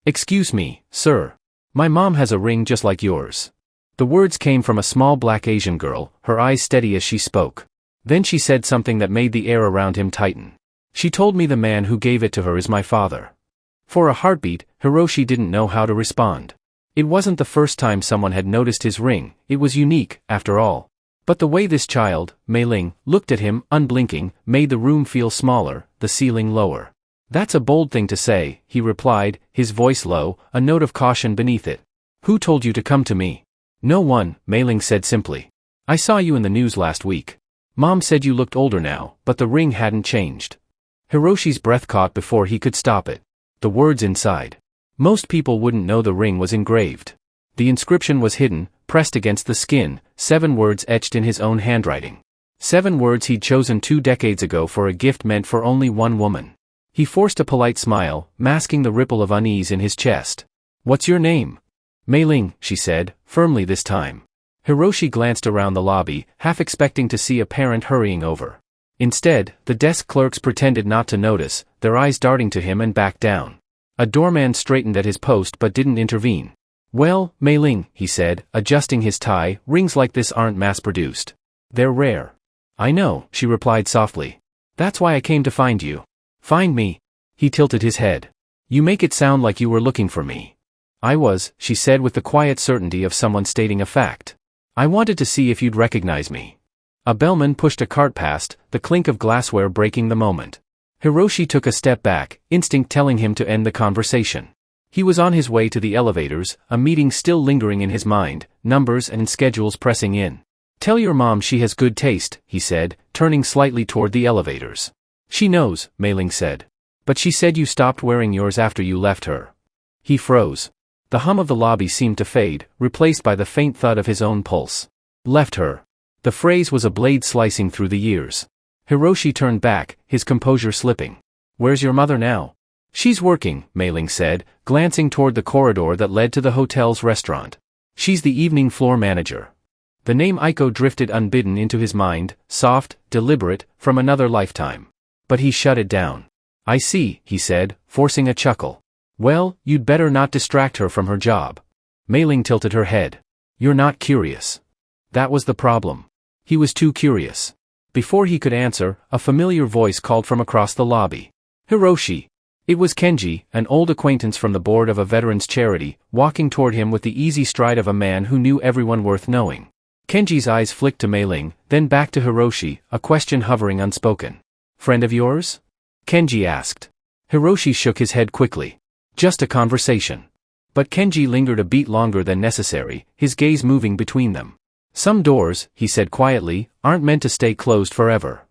"Excuse me, sir. My mom has a ring just like yours." The words came from a small black Asian girl, her eyes steady as she spoke. Then she said something that made the air around him tighten. "She told me the man who gave it to her is my father." For a heartbeat, Hiroshi didn't know how to respond. It wasn't the first time someone had noticed his ring, it was unique, after all. But the way this child, Mei Ling, looked at him, unblinking, made the room feel smaller, the ceiling lower. "That's a bold thing to say," he replied, his voice low, a note of caution beneath it. "Who told you to come to me?" "No one," Mei Ling said simply. "I saw you in the news last week. Mom said you looked older now, but the ring hadn't changed." Hiroshi's breath caught before he could stop it. The words inside. Most people wouldn't know the ring was engraved. The inscription was hidden, pressed against the skin, 7 words etched in his own handwriting. 7 words he'd chosen 2 decades ago for a gift meant for only one woman. He forced a polite smile, masking the ripple of unease in his chest. "What's your name?" "Mei Ling," she said, firmly this time. Hiroshi glanced around the lobby, half expecting to see a parent hurrying over. Instead, the desk clerks pretended not to notice, their eyes darting to him and back down. A doorman straightened at his post but didn't intervene. "Well, Mei Ling," he said, adjusting his tie, "rings like this aren't mass-produced. They're rare." "I know," she replied softly. "That's why I came to find you." "Find me?" He tilted his head. "You make it sound like you were looking for me." "I was," she said with the quiet certainty of someone stating a fact. "I wanted to see if you'd recognize me." A bellman pushed a cart past, the clink of glassware breaking the moment. Hiroshi took a step back, instinct telling him to end the conversation. He was on his way to the elevators, a meeting still lingering in his mind, numbers and schedules pressing in. "Tell your mom she has good taste," he said, turning slightly toward the elevators. "She knows," Mei Ling said. "But she said you stopped wearing yours after you left her." He froze. The hum of the lobby seemed to fade, replaced by the faint thud of his own pulse. Left her. The phrase was a blade slicing through the years. Hiroshi turned back, his composure slipping. "Where's your mother now?" "She's working," Mei Ling said, glancing toward the corridor that led to the hotel's restaurant. "She's the evening floor manager." The name Aiko drifted unbidden into his mind, soft, deliberate, from another lifetime. But he shut it down. "I see," he said, forcing a chuckle. "Well, you'd better not distract her from her job." Mei Ling tilted her head. "You're not curious." That was the problem. He was too curious. Before he could answer, a familiar voice called from across the lobby. "Hiroshi." It was Kenji, an old acquaintance from the board of a veterans charity, walking toward him with the easy stride of a man who knew everyone worth knowing. Kenji's eyes flicked to Mei Ling, then back to Hiroshi, a question hovering unspoken. "Friend of yours?" Kenji asked. Hiroshi shook his head quickly. "Just a conversation." But Kenji lingered a beat longer than necessary, his gaze moving between them. "Some doors," he said quietly, "aren't meant to stay closed forever."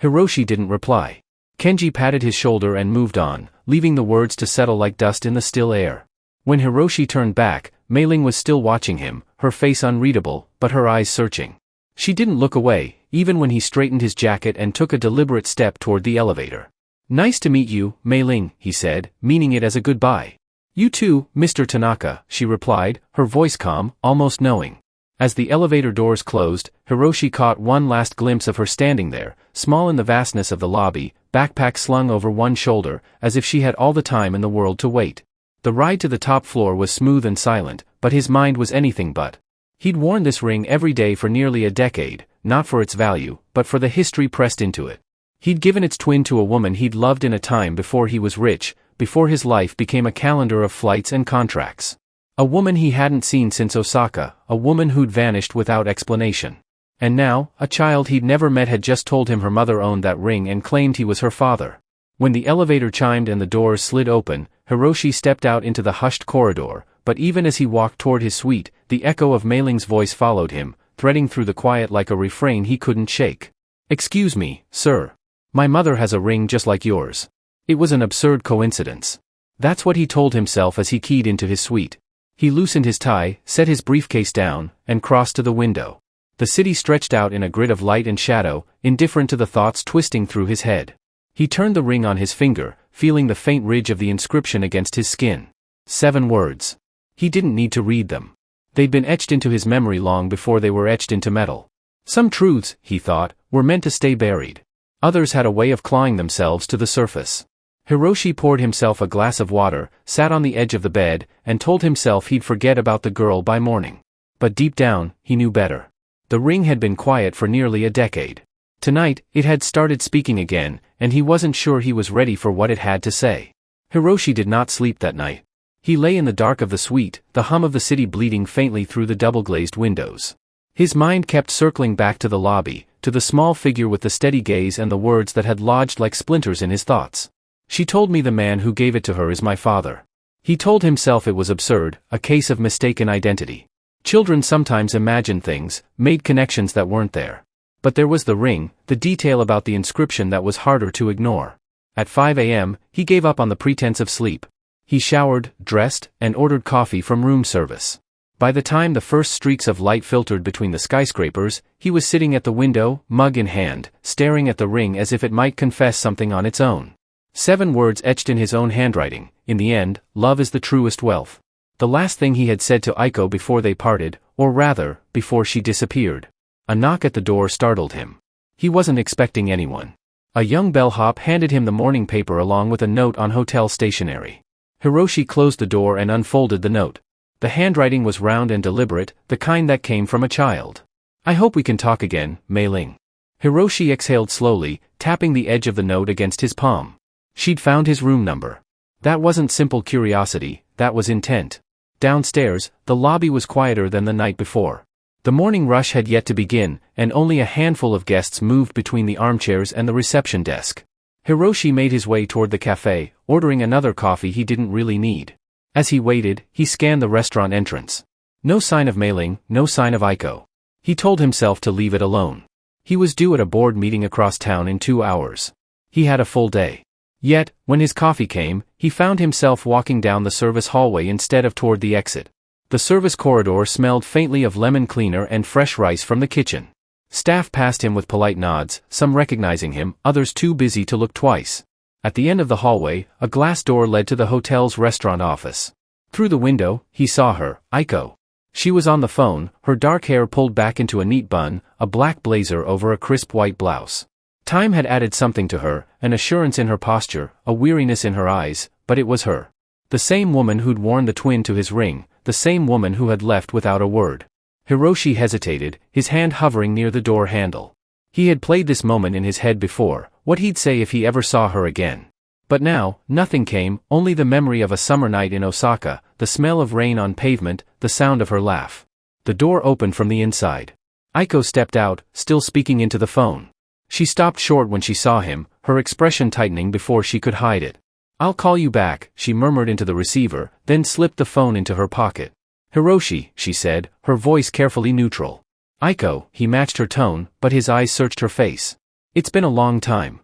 Hiroshi didn't reply. Kenji patted his shoulder and moved on, leaving the words to settle like dust in the still air. When Hiroshi turned back, Mei Ling was still watching him, her face unreadable, but her eyes searching. She didn't look away, even when he straightened his jacket and took a deliberate step toward the elevator. "Nice to meet you, Mei Ling," he said, meaning it as a goodbye. "You too, Mr. Tanaka," she replied, her voice calm, almost knowing. As the elevator doors closed, Hiroshi caught one last glimpse of her standing there, small in the vastness of the lobby, backpack slung over one shoulder, as if she had all the time in the world to wait. The ride to the top floor was smooth and silent, but his mind was anything but. He'd worn this ring every day for nearly a decade, not for its value, but for the history pressed into it. He'd given its twin to a woman he'd loved in a time before he was rich, before his life became a calendar of flights and contracts. A woman he hadn't seen since Osaka, a woman who'd vanished without explanation. And now, a child he'd never met had just told him her mother owned that ring and claimed he was her father. When the elevator chimed and the doors slid open, Hiroshi stepped out into the hushed corridor, but even as he walked toward his suite, the echo of Mei Ling's voice followed him, threading through the quiet like a refrain he couldn't shake. "Excuse me, sir. My mother has a ring just like yours." It was an absurd coincidence. That's what he told himself as he keyed into his suite. He loosened his tie, set his briefcase down, and crossed to the window. The city stretched out in a grid of light and shadow, indifferent to the thoughts twisting through his head. He turned the ring on his finger, feeling the faint ridge of the inscription against his skin. 7 words. He didn't need to read them. They'd been etched into his memory long before they were etched into metal. Some truths, he thought, were meant to stay buried. Others had a way of clawing themselves to the surface. Hiroshi poured himself a glass of water, sat on the edge of the bed, and told himself he'd forget about the girl by morning. But deep down, he knew better. The ring had been quiet for nearly a decade. Tonight, it had started speaking again, and he wasn't sure he was ready for what it had to say. Hiroshi did not sleep that night. He lay in the dark of the suite, the hum of the city bleeding faintly through the double-glazed windows. His mind kept circling back to the lobby, to the small figure with the steady gaze and the words that had lodged like splinters in his thoughts. She told me the man who gave it to her is my father. He told himself it was absurd, a case of mistaken identity. Children sometimes imagined things, made connections that weren't there. But there was the ring, the detail about the inscription that was harder to ignore. At 5 a.m., he gave up on the pretense of sleep. He showered, dressed, and ordered coffee from room service. By the time the first streaks of light filtered between the skyscrapers, he was sitting at the window, mug in hand, staring at the ring as if it might confess something on its own. 7 words etched in his own handwriting: in the end, love is the truest wealth. The last thing he had said to Aiko before they parted, or rather, before she disappeared. A knock at the door startled him. He wasn't expecting anyone. A young bellhop handed him the morning paper along with a note on hotel stationery. Hiroshi closed the door and unfolded the note. The handwriting was round and deliberate, the kind that came from a child. I hope we can talk again, Mei Ling. Hiroshi exhaled slowly, tapping the edge of the note against his palm. She'd found his room number. That wasn't simple curiosity, that was intent. Downstairs, the lobby was quieter than the night before. The morning rush had yet to begin, and only a handful of guests moved between the armchairs and the reception desk. Hiroshi made his way toward the cafe, ordering another coffee he didn't really need. As he waited, he scanned the restaurant entrance. No sign of Mei Ling, no sign of Aiko. He told himself to leave it alone. He was due at a board meeting across town in 2 hours. He had a full day. Yet, when his coffee came, he found himself walking down the service hallway instead of toward the exit. The service corridor smelled faintly of lemon cleaner and fresh rice from the kitchen. Staff passed him with polite nods, some recognizing him, others too busy to look twice. At the end of the hallway, a glass door led to the hotel's restaurant office. Through the window, he saw her, Aiko. She was on the phone, her dark hair pulled back into a neat bun, a black blazer over a crisp white blouse. Time had added something to her, an assurance in her posture, a weariness in her eyes, but it was her. The same woman who'd worn the twin to his ring, the same woman who had left without a word. Hiroshi hesitated, his hand hovering near the door handle. He had played this moment in his head before, what he'd say if he ever saw her again. But now, nothing came, only the memory of a summer night in Osaka, the smell of rain on pavement, the sound of her laugh. The door opened from the inside. Aiko stepped out, still speaking into the phone. She stopped short when she saw him, her expression tightening before she could hide it. "I'll call you back," she murmured into the receiver, then slipped the phone into her pocket. "Hiroshi," she said, her voice carefully neutral. "Aiko," he matched her tone, but his eyes searched her face. "It's been a long time."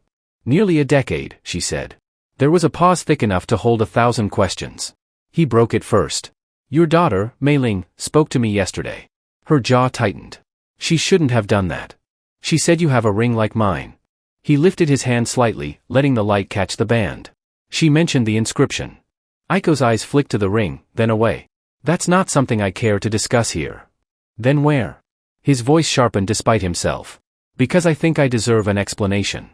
"Nearly a decade," she said. There was a pause thick enough to hold 1,000 questions. He broke it first. "Your daughter, Mei Ling, spoke to me yesterday." Her jaw tightened. "She shouldn't have done that. She said you have a ring like mine." He lifted his hand slightly, letting the light catch the band. "She mentioned the inscription." Aiko's eyes flicked to the ring, then away. "That's not something I care to discuss here." "Then where?" His voice sharpened despite himself. "Because I think I deserve an explanation."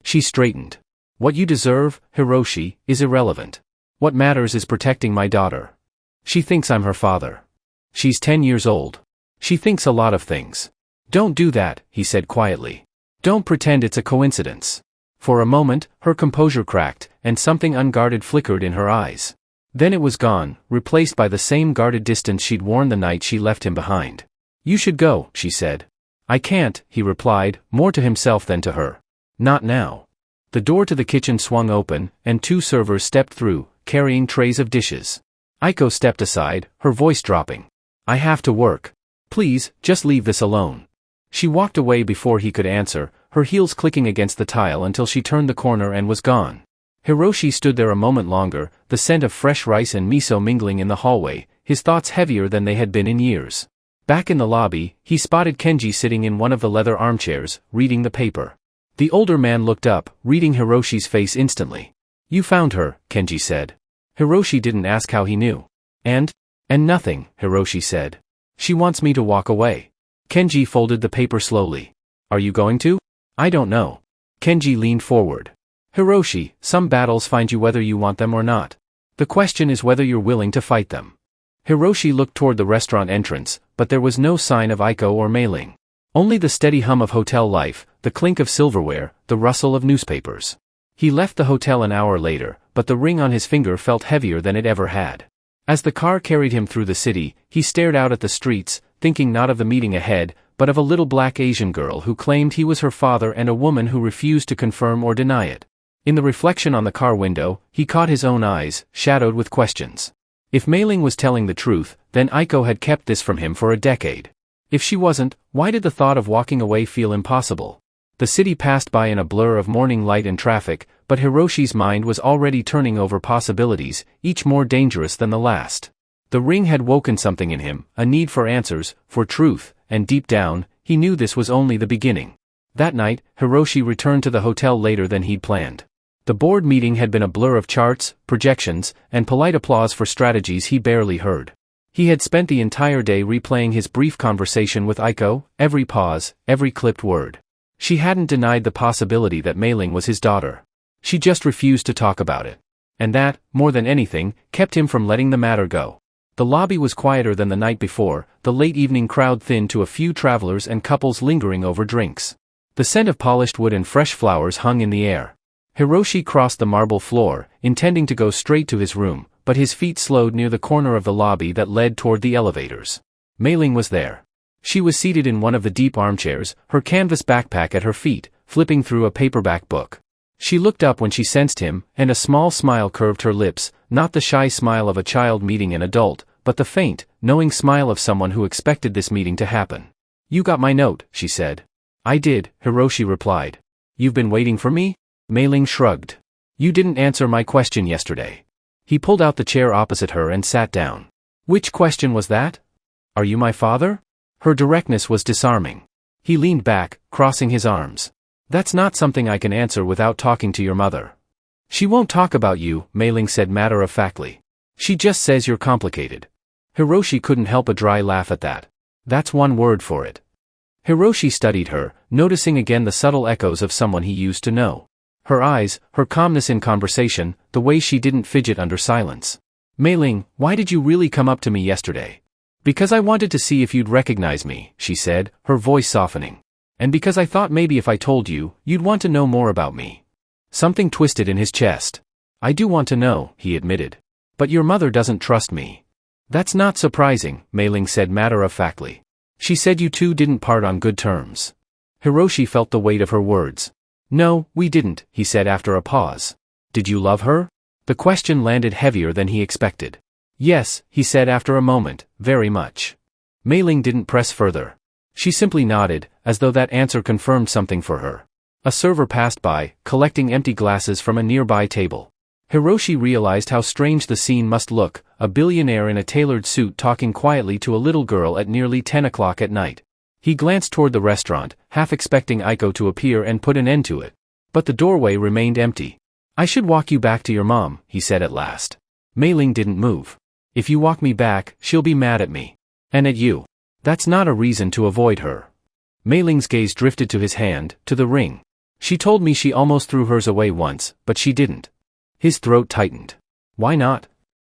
She straightened. "What you deserve, Hiroshi, is irrelevant. What matters is protecting my daughter. She thinks I'm her father. She's 10 years old. She thinks a lot of things." "Don't do that," he said quietly. "Don't pretend it's a coincidence." For a moment, her composure cracked, and something unguarded flickered in her eyes. Then it was gone, replaced by the same guarded distance she'd worn the night she left him behind. "You should go," she said. "I can't," he replied, more to himself than to her. "Not now." The door to the kitchen swung open, and 2 servers stepped through, carrying trays of dishes. Aiko stepped aside, her voice dropping. "I have to work. Please, just leave this alone." She walked away before he could answer, her heels clicking against the tile until she turned the corner and was gone. Hiroshi stood there a moment longer, the scent of fresh rice and miso mingling in the hallway, his thoughts heavier than they had been in years. Back in the lobby, he spotted Kenji sitting in one of the leather armchairs, reading the paper. The older man looked up, reading Hiroshi's face instantly. "You found her," Kenji said. Hiroshi didn't ask how he knew. And nothing," Hiroshi said. "She wants me to walk away." Kenji folded the paper slowly. "Are you going to?" "I don't know." Kenji leaned forward. Hiroshi, some battles find you whether you want them or not. The question is whether you're willing to fight them. Hiroshi looked toward the restaurant entrance, but there was no sign of Aiko or Mei-ling. Only the steady hum of hotel life, the clink of silverware, the rustle of newspapers. He left the hotel an hour later, but the ring on his finger felt heavier than it ever had. As the car carried him through the city, he stared out at the streets, thinking not of the meeting ahead, but of a little black Asian girl who claimed he was her father and a woman who refused to confirm or deny it. In the reflection on the car window, he caught his own eyes, shadowed with questions. If Mei-ling was telling the truth, then Aiko had kept this from him for a decade. If she wasn't, why did the thought of walking away feel impossible? The city passed by in a blur of morning light and traffic, but Hiroshi's mind was already turning over possibilities, each more dangerous than the last. The ring had woken something in him, a need for answers, for truth, and deep down, he knew this was only the beginning. That night, Hiroshi returned to the hotel later than he'd planned. The board meeting had been a blur of charts, projections, and polite applause for strategies he barely heard. He had spent the entire day replaying his brief conversation with Aiko, every pause, every clipped word. She hadn't denied the possibility that Mei-ling was his daughter. She just refused to talk about it. And that, more than anything, kept him from letting the matter go. The lobby was quieter than the night before, the late evening crowd thinned to a few travelers and couples lingering over drinks. The scent of polished wood and fresh flowers hung in the air. Hiroshi crossed the marble floor, intending to go straight to his room, but his feet slowed near the corner of the lobby that led toward the elevators. Mei-ling was there. She was seated in one of the deep armchairs, her canvas backpack at her feet, flipping through a paperback book. She looked up when she sensed him, and a small smile curved her lips, not the shy smile of a child meeting an adult, but the faint, knowing smile of someone who expected this meeting to happen. "You got my note," she said. "I did," Hiroshi replied. "You've been waiting for me?" Mei-ling shrugged. "You didn't answer my question yesterday." He pulled out the chair opposite her and sat down. "Which question was that?" "Are you my father?" Her directness was disarming. He leaned back, crossing his arms. "That's not something I can answer without talking to your mother." "She won't talk about you," Mei-ling said matter-of-factly. "She just says you're complicated." Hiroshi couldn't help a dry laugh at that. "That's one word for it." Hiroshi studied her, noticing again the subtle echoes of someone he used to know. Her eyes, her calmness in conversation, the way she didn't fidget under silence. "Mei-ling, why did you really come up to me yesterday?" "Because I wanted to see if you'd recognize me," she said, her voice softening. "And because I thought maybe if I told you, you'd want to know more about me." Something twisted in his chest. "I do want to know," he admitted. "But your mother doesn't trust me." "That's not surprising," Mei-ling said matter-of-factly. "She said you two didn't part on good terms." Hiroshi felt the weight of her words. "No, we didn't," he said after a pause. "Did you love her?" The question landed heavier than he expected. "Yes," he said after a moment, "very much." Mei-ling didn't press further. She simply nodded, as though that answer confirmed something for her. A server passed by, collecting empty glasses from a nearby table. Hiroshi realized how strange the scene must look, a billionaire in a tailored suit talking quietly to a little girl at nearly 10 o'clock at night. He glanced toward the restaurant, half expecting Aiko to appear and put an end to it. But the doorway remained empty. "I should walk you back to your mom," he said at last. Mei-ling didn't move. "If you walk me back, she'll be mad at me. And at you. That's not a reason to avoid her." Mei-ling's gaze drifted to his hand, to the ring. "She told me she almost threw hers away once, but she didn't." His throat tightened. "Why not?"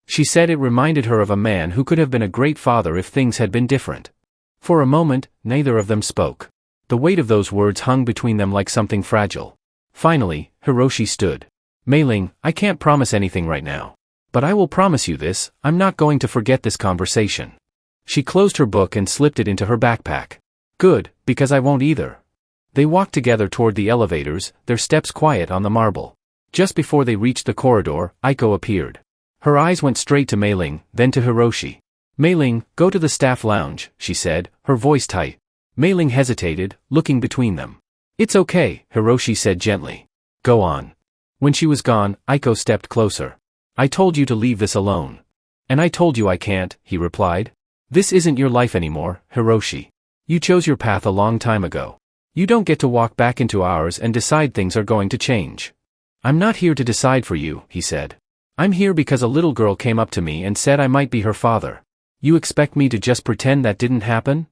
She said it reminded her of a man who could have been a great father if things had been different. For a moment, neither of them spoke. The weight of those words hung between them like something fragile. Finally, Hiroshi stood. "Mei-ling, I can't promise anything right now. But I will promise you this, I'm not going to forget this conversation." She closed her book and slipped it into her backpack. "Good, because I won't either." They walked together toward the elevators, their steps quiet on the marble. Just before they reached the corridor, Aiko appeared. Her eyes went straight to Mei-ling, then to Hiroshi. "Mei-ling, go to the staff lounge," she said, her voice tight. Mei-ling hesitated, looking between them. "It's okay," Hiroshi said gently. "Go on." When she was gone, Aiko stepped closer. "I told you to leave this alone." "And I told you I can't," he replied. "This isn't your life anymore, Hiroshi. You chose your path a long time ago. You don't get to walk back into ours and decide things are going to change." "I'm not here to decide for you," he said. "I'm here because a little girl came up to me and said I might be her father. You expect me to just pretend that didn't happen?"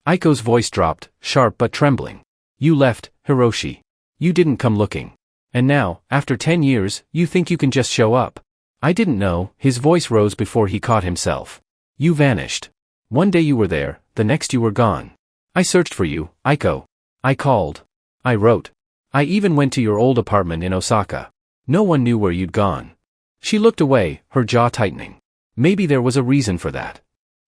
Aiko's voice dropped, sharp but trembling. "You left, Hiroshi. You didn't come looking. And now, after 10 years, you think you can just show up? I didn't know." His voice rose before he caught himself. "You vanished. One day you were there, the next you were gone. I searched for you, Aiko. I called. I wrote. I even went to your old apartment in Osaka. No one knew where you'd gone." She looked away, her jaw tightening. Maybe there was a reason for that.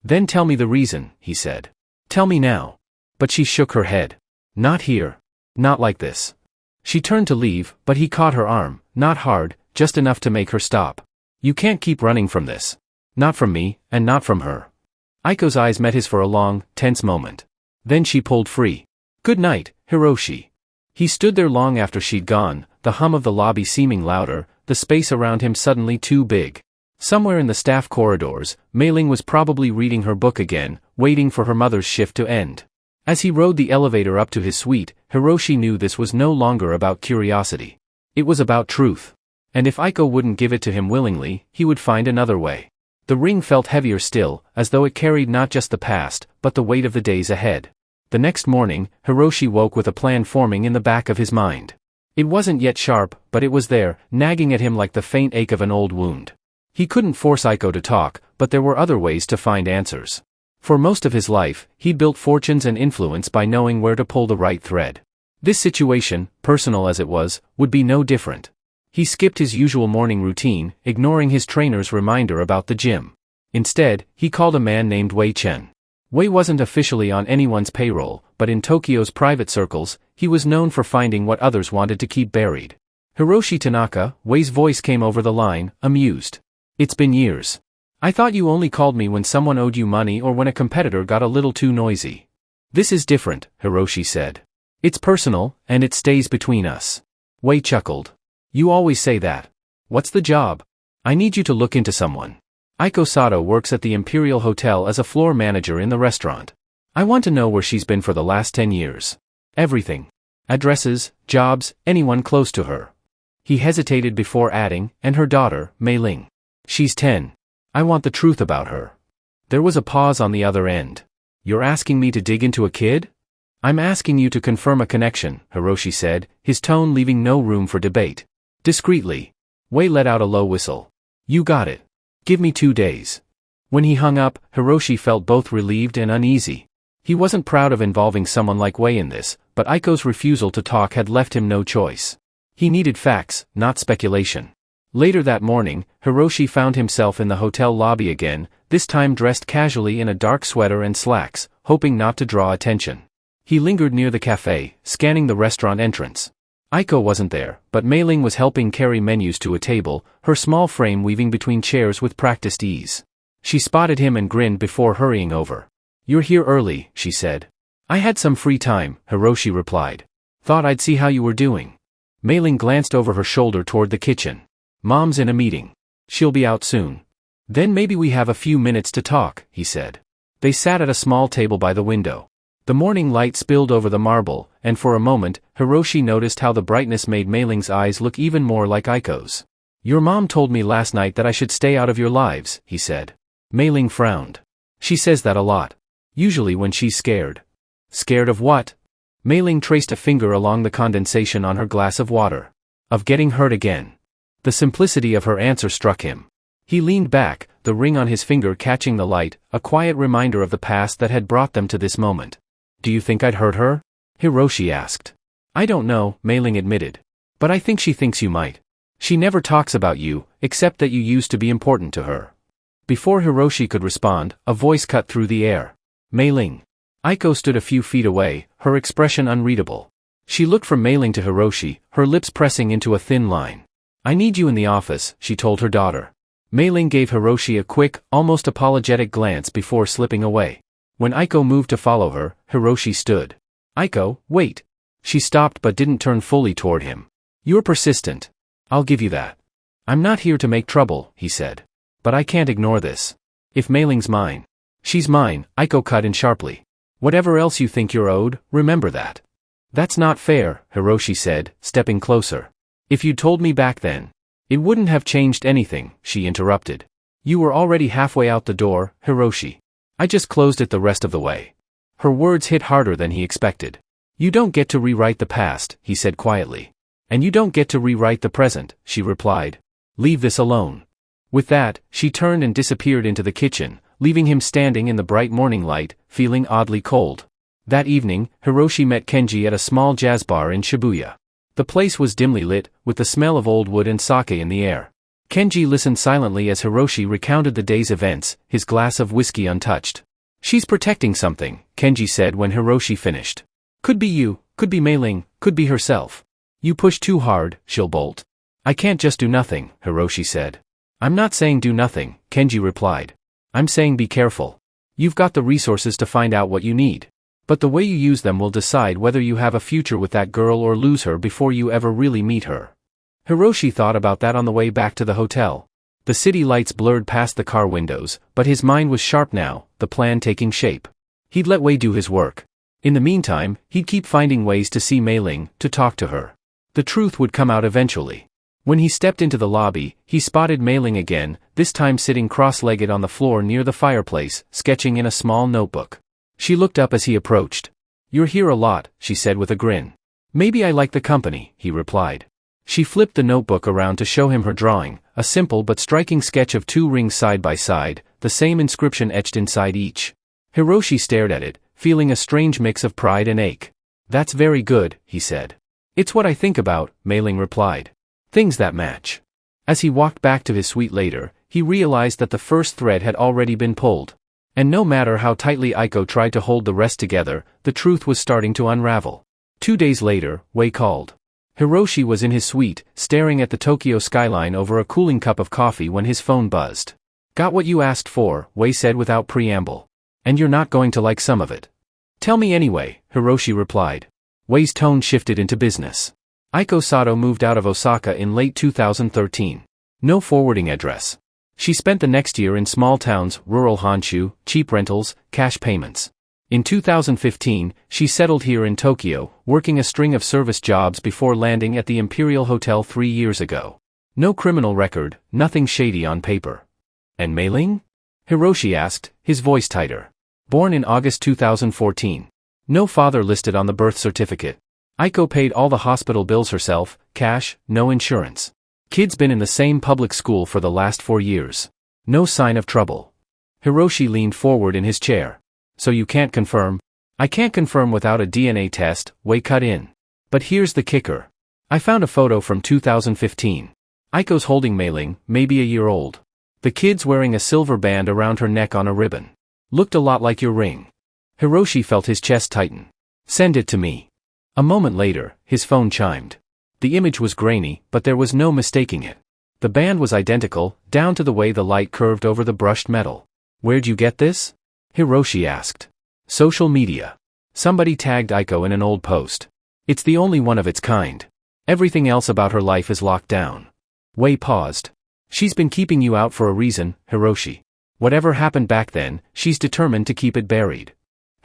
"Then tell me the reason," he said. "Tell me now." But she shook her head. "Not here. Not like this." She turned to leave, but he caught her arm, not hard, just enough to make her stop. "You can't keep running from this. Not from me, and not from her." Aiko's eyes met his for a long, tense moment. Then she pulled free. "Good night, Hiroshi." He stood there long after she'd gone, the hum of the lobby seeming louder, the space around him suddenly too big. Somewhere in the staff corridors, Mei-ling was probably reading her book again, waiting for her mother's shift to end. As he rode the elevator up to his suite, Hiroshi knew this was no longer about curiosity. It was about truth. And if Aiko wouldn't give it to him willingly, he would find another way. The ring felt heavier still, as though it carried not just the past, but the weight of the days ahead. The next morning, Hiroshi woke with a plan forming in the back of his mind. It wasn't yet sharp, but it was there, nagging at him like the faint ache of an old wound. He couldn't force Aiko to talk, but there were other ways to find answers. For most of his life, he'd built fortunes and influence by knowing where to pull the right thread. This situation, personal as it was, would be no different. He skipped his usual morning routine, ignoring his trainer's reminder about the gym. Instead, he called a man named Wei Chen. Wei wasn't officially on anyone's payroll, but in Tokyo's private circles, he was known for finding what others wanted to keep buried. "Hiroshi Tanaka," Wei's voice came over the line, amused. "It's been years. I thought you only called me when someone owed you money or when a competitor got a little too noisy." "This is different," Hiroshi said. "It's personal, and it stays between us." Wei chuckled. "You always say that. What's the job?" "I need you to look into someone. Aiko Sato works at the Imperial Hotel as a floor manager in the restaurant. I want to know where she's been for the last 10 years. Everything. Addresses, jobs, anyone close to her." He hesitated before adding, "and her daughter, Mei-ling. She's 10. I want the truth about her." There was a pause on the other end. "You're asking me to dig into a kid?" "I'm asking you to confirm a connection," Hiroshi said, his tone leaving no room for debate. Discreetly. Wei let out a low whistle. "You got it. Give me 2 days." When he hung up, Hiroshi felt both relieved and uneasy. He wasn't proud of involving someone like Wei in this, but Aiko's refusal to talk had left him no choice. He needed facts, not speculation. Later that morning, Hiroshi found himself in the hotel lobby again, this time dressed casually in a dark sweater and slacks, hoping not to draw attention. He lingered near the cafe, scanning the restaurant entrance. Aiko wasn't there, but Mei-ling was helping carry menus to a table, her small frame weaving between chairs with practiced ease. She spotted him and grinned before hurrying over. "You're here early," she said. "I had some free time," Hiroshi replied. "Thought I'd see how you were doing." Mei-ling glanced over her shoulder toward the kitchen. "Mom's in a meeting. She'll be out soon." "Then maybe we have a few minutes to talk," he said. They sat at a small table by the window. The morning light spilled over the marble, and for a moment, Hiroshi noticed how the brightness made Mei-ling's eyes look even more like Aiko's. "Your mom told me last night that I should stay out of your lives," he said. Mei-ling frowned. "She says that a lot. Usually when she's scared." "Scared of what?" Mei-ling traced a finger along the condensation on her glass of water. "Of getting hurt again." The simplicity of her answer struck him. He leaned back, the ring on his finger catching the light, a quiet reminder of the past that had brought them to this moment. "Do you think I'd hurt her?" Hiroshi asked. "I don't know," Mei-ling admitted. "But I think she thinks you might. She never talks about you, except that you used to be important to her." Before Hiroshi could respond, a voice cut through the air. "Mei-ling." Aiko stood a few feet away, her expression unreadable. She looked from Mei-ling to Hiroshi, her lips pressing into a thin line. "I need you in the office," she told her daughter. Mei-ling gave Hiroshi a quick, almost apologetic glance before slipping away. When Aiko moved to follow her, Hiroshi stood. "Aiko, wait." She stopped but didn't turn fully toward him. "You're persistent. I'll give you that." "I'm not here to make trouble," he said. "But I can't ignore this. If Mei-ling's mine." "She's mine," Aiko cut in sharply. "Whatever else you think you're owed, remember that." "That's not fair," Hiroshi said, stepping closer. "If you'd told me back then." "It wouldn't have changed anything," she interrupted. "You were already halfway out the door, Hiroshi. I just closed it the rest of the way." Her words hit harder than he expected. "You don't get to rewrite the past," he said quietly. And you don't get to rewrite the present, she replied. Leave this alone. With that, she turned and disappeared into the kitchen, leaving him standing in the bright morning light, feeling oddly cold. That evening, Hiroshi met Kenji at a small jazz bar in Shibuya. The place was dimly lit, with the smell of old wood and sake in the air. Kenji listened silently as Hiroshi recounted the day's events, his glass of whiskey untouched. She's protecting something, Kenji said when Hiroshi finished. Could be you, could be Mei-ling, could be herself. You push too hard, she'll bolt. I can't just do nothing, Hiroshi said. I'm not saying do nothing, Kenji replied. I'm saying be careful. You've got the resources to find out what you need. But the way you use them will decide whether you have a future with that girl or lose her before you ever really meet her. Hiroshi thought about that on the way back to the hotel. The city lights blurred past the car windows, but his mind was sharp now, the plan taking shape. He'd let Wei do his work. In the meantime, he'd keep finding ways to see Mei-ling, to talk to her. The truth would come out eventually. When he stepped into the lobby, he spotted Mei-ling again, this time sitting cross-legged on the floor near the fireplace, sketching in a small notebook. She looked up as he approached. You're here a lot, she said with a grin. Maybe I like the company, he replied. She flipped the notebook around to show him her drawing, a simple but striking sketch of two rings side by side, the same inscription etched inside each. Hiroshi stared at it, feeling a strange mix of pride and ache. That's very good, he said. It's what I think about, Mei-ling replied. Things that match. As he walked back to his suite later, he realized that the first thread had already been pulled. And no matter how tightly Aiko tried to hold the rest together, the truth was starting to unravel. 2 days later, Wei called. Hiroshi was in his suite, staring at the Tokyo skyline over a cooling cup of coffee when his phone buzzed. Got what you asked for, Wei said without preamble. And you're not going to like some of it. Tell me anyway, Hiroshi replied. Wei's tone shifted into business. Aiko Sato moved out of Osaka in late 2013. No forwarding address. She spent the next year in small towns, rural Honshu, cheap rentals, cash payments. In 2015, she settled here in Tokyo, working a string of service jobs before landing at the Imperial Hotel 3 years ago. No criminal record, nothing shady on paper. And Mei-ling? Hiroshi asked, his voice tighter. Born in August 2014. No father listed on the birth certificate. Aiko paid all the hospital bills herself, cash, no insurance. Kid's been in the same public school for the last 4 years. No sign of trouble. Hiroshi leaned forward in his chair. So you can't confirm? I can't confirm without a DNA test, Wei cut in. But here's the kicker. I found a photo from 2015. Aiko's holding Mei-ling, maybe a year old. The kid's wearing a silver band around her neck on a ribbon. Looked a lot like your ring. Hiroshi felt his chest tighten. Send it to me. A moment later, his phone chimed. The image was grainy, but there was no mistaking it. The band was identical, down to the way the light curved over the brushed metal. Where'd you get this? Hiroshi asked. Social media. Somebody tagged Aiko in an old post. It's the only one of its kind. Everything else about her life is locked down. Wei paused. She's been keeping you out for a reason, Hiroshi. Whatever happened back then, she's determined to keep it buried.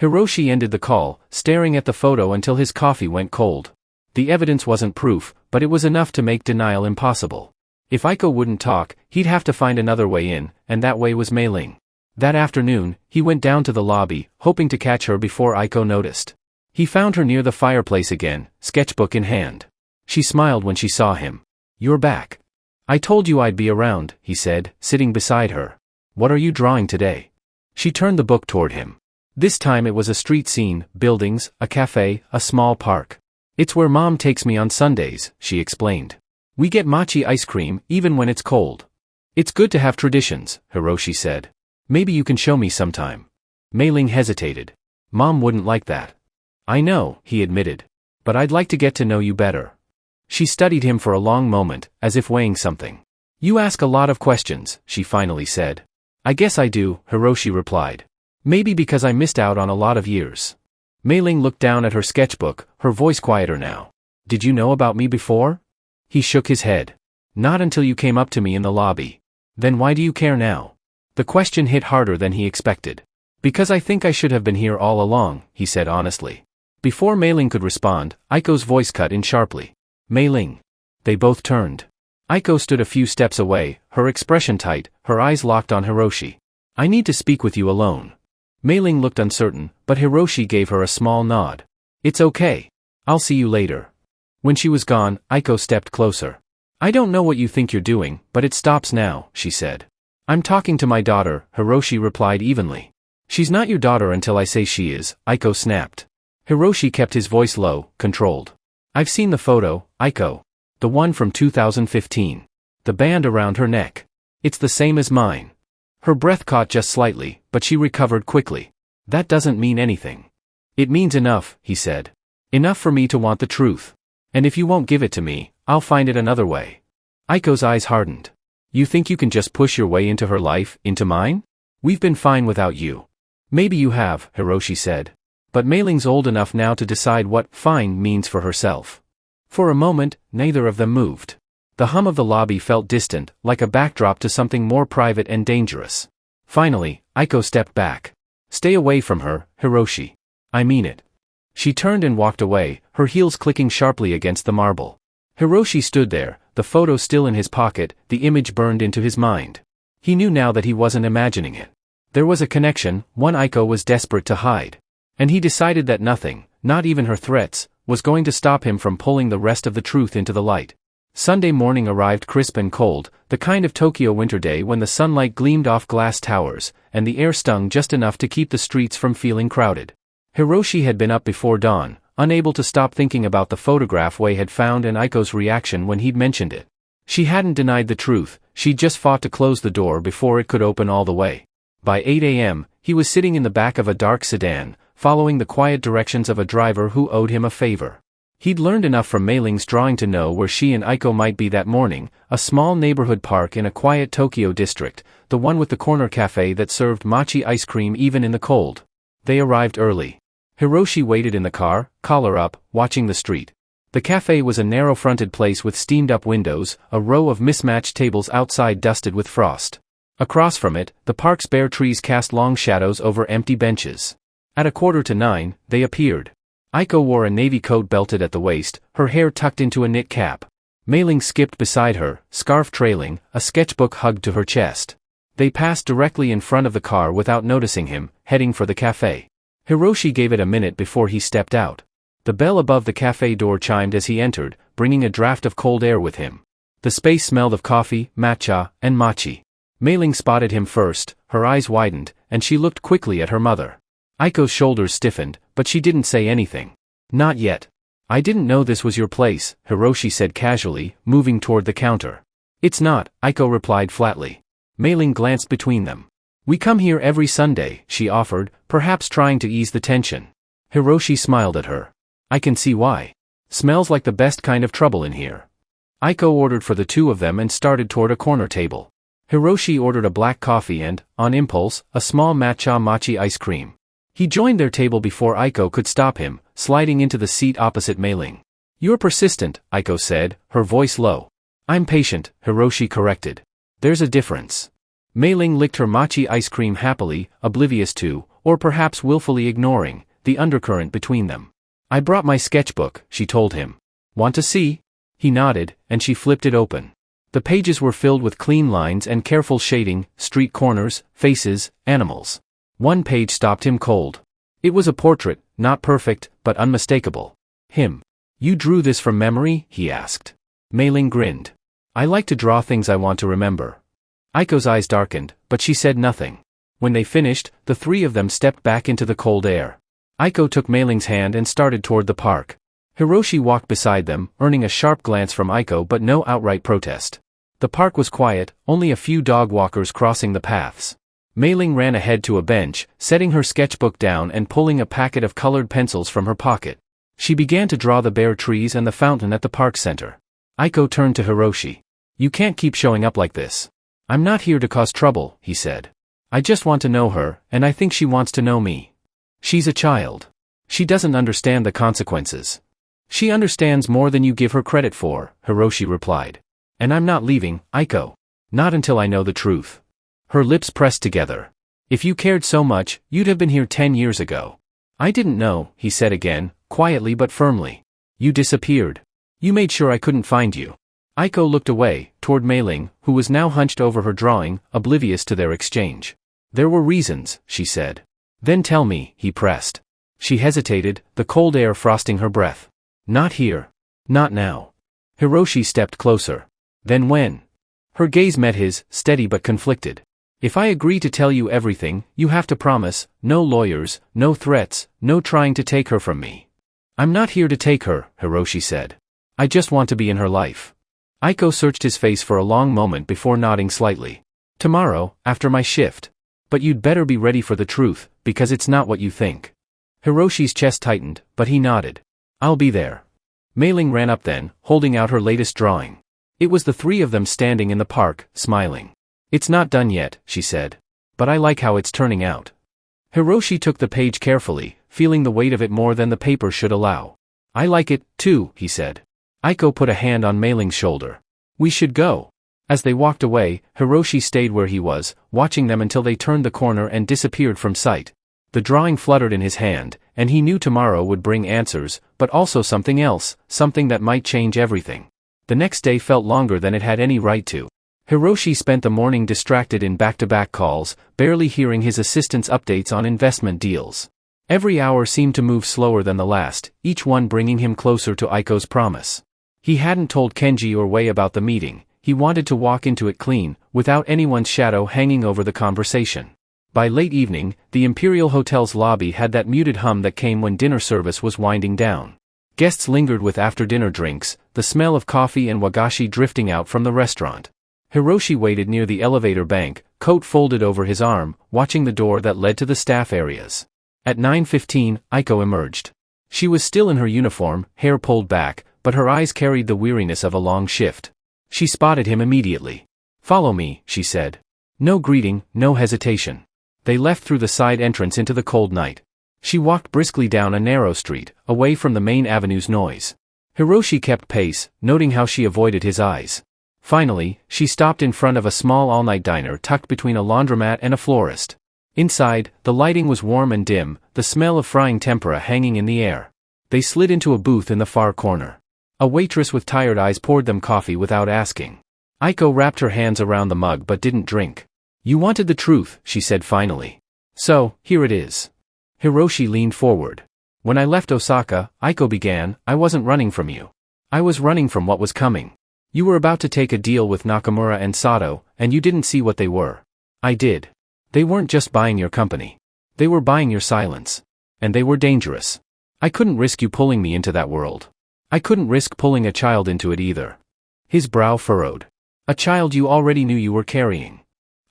Hiroshi ended the call, staring at the photo until his coffee went cold. The evidence wasn't proof, but it was enough to make denial impossible. If Aiko wouldn't talk, he'd have to find another way in, and that way was Mei-ling. That afternoon, he went down to the lobby, hoping to catch her before Aiko noticed. He found her near the fireplace again, sketchbook in hand. She smiled when she saw him. You're back. I told you I'd be around, he said, sitting beside her. What are you drawing today? She turned the book toward him. This time it was a street scene, buildings, a cafe, a small park. It's where Mom takes me on Sundays, she explained. We get mochi ice cream, even when it's cold. It's good to have traditions, Hiroshi said. Maybe you can show me sometime. Mei-ling hesitated. Mom wouldn't like that. I know, he admitted. But I'd like to get to know you better. She studied him for a long moment, as if weighing something. You ask a lot of questions, she finally said. I guess I do, Hiroshi replied. Maybe because I missed out on a lot of years. Mei-ling looked down at her sketchbook, her voice quieter now. Did you know about me before? He shook his head. Not until you came up to me in the lobby. Then why do you care now? The question hit harder than he expected. Because I think I should have been here all along, he said honestly. Before Mei-ling could respond, Aiko's voice cut in sharply. Mei-ling. They both turned. Aiko stood a few steps away, her expression tight, her eyes locked on Hiroshi. I need to speak with you alone. Mei-ling looked uncertain, but Hiroshi gave her a small nod. It's okay. I'll see you later. When she was gone, Aiko stepped closer. I don't know what you think you're doing, but it stops now, she said. I'm talking to my daughter, Hiroshi replied evenly. She's not your daughter until I say she is, Aiko snapped. Hiroshi kept his voice low, controlled. I've seen the photo, Aiko. The one from 2015. The band around her neck. It's the same as mine. Her breath caught just slightly, but she recovered quickly. That doesn't mean anything. It means enough, he said. Enough for me to want the truth. And if you won't give it to me, I'll find it another way. Aiko's eyes hardened. You think you can just push your way into her life, into mine? We've been fine without you. Maybe you have, Hiroshi said. But Mei-ling's old enough now to decide what fine means for herself. For a moment, neither of them moved. The hum of the lobby felt distant, like a backdrop to something more private and dangerous. Finally, Aiko stepped back. Stay away from her, Hiroshi. I mean it. She turned and walked away, her heels clicking sharply against the marble. Hiroshi stood there, the photo still in his pocket, the image burned into his mind. He knew now that he wasn't imagining it. There was a connection, one Aiko was desperate to hide. And he decided that nothing, not even her threats, was going to stop him from pulling the rest of the truth into the light. Sunday morning arrived crisp and cold, the kind of Tokyo winter day when the sunlight gleamed off glass towers, and the air stung just enough to keep the streets from feeling crowded. Hiroshi had been up before dawn, unable to stop thinking about the photograph Wei had found and Aiko's reaction when he'd mentioned it. She hadn't denied the truth, she'd just fought to close the door before it could open all the way. By 8 a.m., he was sitting in the back of a dark sedan, following the quiet directions of a driver who owed him a favor. He'd learned enough from Mei-ling's drawing to know where she and Aiko might be that morning, a small neighborhood park in a quiet Tokyo district, the one with the corner cafe that served mochi ice cream even in the cold. They arrived early. Hiroshi waited in the car, collar up, watching the street. The cafe was a narrow-fronted place with steamed-up windows, a row of mismatched tables outside dusted with frost. Across from it, the park's bare trees cast long shadows over empty benches. At 8:45, they appeared. Aiko wore a navy coat belted at the waist, her hair tucked into a knit cap. Mei-ling skipped beside her, scarf trailing, a sketchbook hugged to her chest. They passed directly in front of the car without noticing him, heading for the cafe. Hiroshi gave it a minute before he stepped out. The bell above the cafe door chimed as he entered, bringing a draft of cold air with him. The space smelled of coffee, matcha, and mochi. Mei-ling spotted him first, her eyes widened, and she looked quickly at her mother. Aiko's shoulders stiffened, but she didn't say anything. Not yet. I didn't know this was your place, Hiroshi said casually, moving toward the counter. It's not, Aiko replied flatly. Mei-ling glanced between them. We come here every Sunday, she offered, perhaps trying to ease the tension. Hiroshi smiled at her. I can see why. Smells like the best kind of trouble in here. Aiko ordered for the two of them and started toward a corner table. Hiroshi ordered a black coffee and, on impulse, a small matcha mochi ice cream. He joined their table before Aiko could stop him, sliding into the seat opposite Mei-ling. You're persistent, Aiko said, her voice low. I'm patient, Hiroshi corrected. There's a difference. Mei-ling licked her mochi ice cream happily, oblivious to, or perhaps willfully ignoring, the undercurrent between them. I brought my sketchbook, she told him. Want to see? He nodded, and she flipped it open. The pages were filled with clean lines and careful shading, street corners, faces, animals. One page stopped him cold. It was a portrait, not perfect, but unmistakable. Him. You drew this from memory? He asked. Mei-ling grinned. I like to draw things I want to remember. Aiko's eyes darkened, but she said nothing. When they finished, the three of them stepped back into the cold air. Aiko took Mei-ling's hand and started toward the park. Hiroshi walked beside them, earning a sharp glance from Aiko but no outright protest. The park was quiet, only a few dog walkers crossing the paths. Mei-ling ran ahead to a bench, setting her sketchbook down and pulling a packet of colored pencils from her pocket. She began to draw the bare trees and the fountain at the park center. Aiko turned to Hiroshi. You can't keep showing up like this. I'm not here to cause trouble, he said. I just want to know her, and I think she wants to know me. She's a child. She doesn't understand the consequences. She understands more than you give her credit for, Hiroshi replied. And I'm not leaving, Aiko. Not until I know the truth. Her lips pressed together. If you cared so much, you'd have been here 10 years ago. I didn't know, he said again, quietly but firmly. You disappeared. You made sure I couldn't find you. Aiko looked away, toward Mei-ling, who was now hunched over her drawing, oblivious to their exchange. There were reasons, she said. Then tell me, he pressed. She hesitated, the cold air frosting her breath. Not here. Not now. Hiroshi stepped closer. Then when? Her gaze met his, steady but conflicted. If I agree to tell you everything, you have to promise, no lawyers, no threats, no trying to take her from me. I'm not here to take her, Hiroshi said. I just want to be in her life. Aiko searched his face for a long moment before nodding slightly. Tomorrow, after my shift. But you'd better be ready for the truth, because it's not what you think. Hiroshi's chest tightened, but he nodded. I'll be there. Mei-ling ran up then, holding out her latest drawing. It was the three of them standing in the park, smiling. It's not done yet, she said. But I like how it's turning out. Hiroshi took the page carefully, feeling the weight of it more than the paper should allow. I like it, too, he said. Aiko put a hand on Mei-ling's shoulder. We should go. As they walked away, Hiroshi stayed where he was, watching them until they turned the corner and disappeared from sight. The drawing fluttered in his hand, and he knew tomorrow would bring answers, but also something else, something that might change everything. The next day felt longer than it had any right to. Hiroshi spent the morning distracted in back-to-back calls, barely hearing his assistant's updates on investment deals. Every hour seemed to move slower than the last, each one bringing him closer to Aiko's promise. He hadn't told Kenji or Wei about the meeting. He wanted to walk into it clean, without anyone's shadow hanging over the conversation. By late evening, the Imperial Hotel's lobby had that muted hum that came when dinner service was winding down. Guests lingered with after-dinner drinks, the smell of coffee and wagashi drifting out from the restaurant. Hiroshi waited near the elevator bank, coat folded over his arm, watching the door that led to the staff areas. At 9:15, Aiko emerged. She was still in her uniform, hair pulled back, but her eyes carried the weariness of a long shift. She spotted him immediately. Follow me, she said. No greeting, no hesitation. They left through the side entrance into the cold night. She walked briskly down a narrow street, away from the main avenue's noise. Hiroshi kept pace, noting how she avoided his eyes. Finally, she stopped in front of a small all-night diner tucked between a laundromat and a florist. Inside, the lighting was warm and dim, the smell of frying tempura hanging in the air. They slid into a booth in the far corner. A waitress with tired eyes poured them coffee without asking. Aiko wrapped her hands around the mug but didn't drink. You wanted the truth, she said finally. So, here it is. Hiroshi leaned forward. When I left Osaka, Aiko began, I wasn't running from you. I was running from what was coming. You were about to take a deal with Nakamura and Sato, and you didn't see what they were. I did. They weren't just buying your company. They were buying your silence. And they were dangerous. I couldn't risk you pulling me into that world. I couldn't risk pulling a child into it either. His brow furrowed. A child you already knew you were carrying.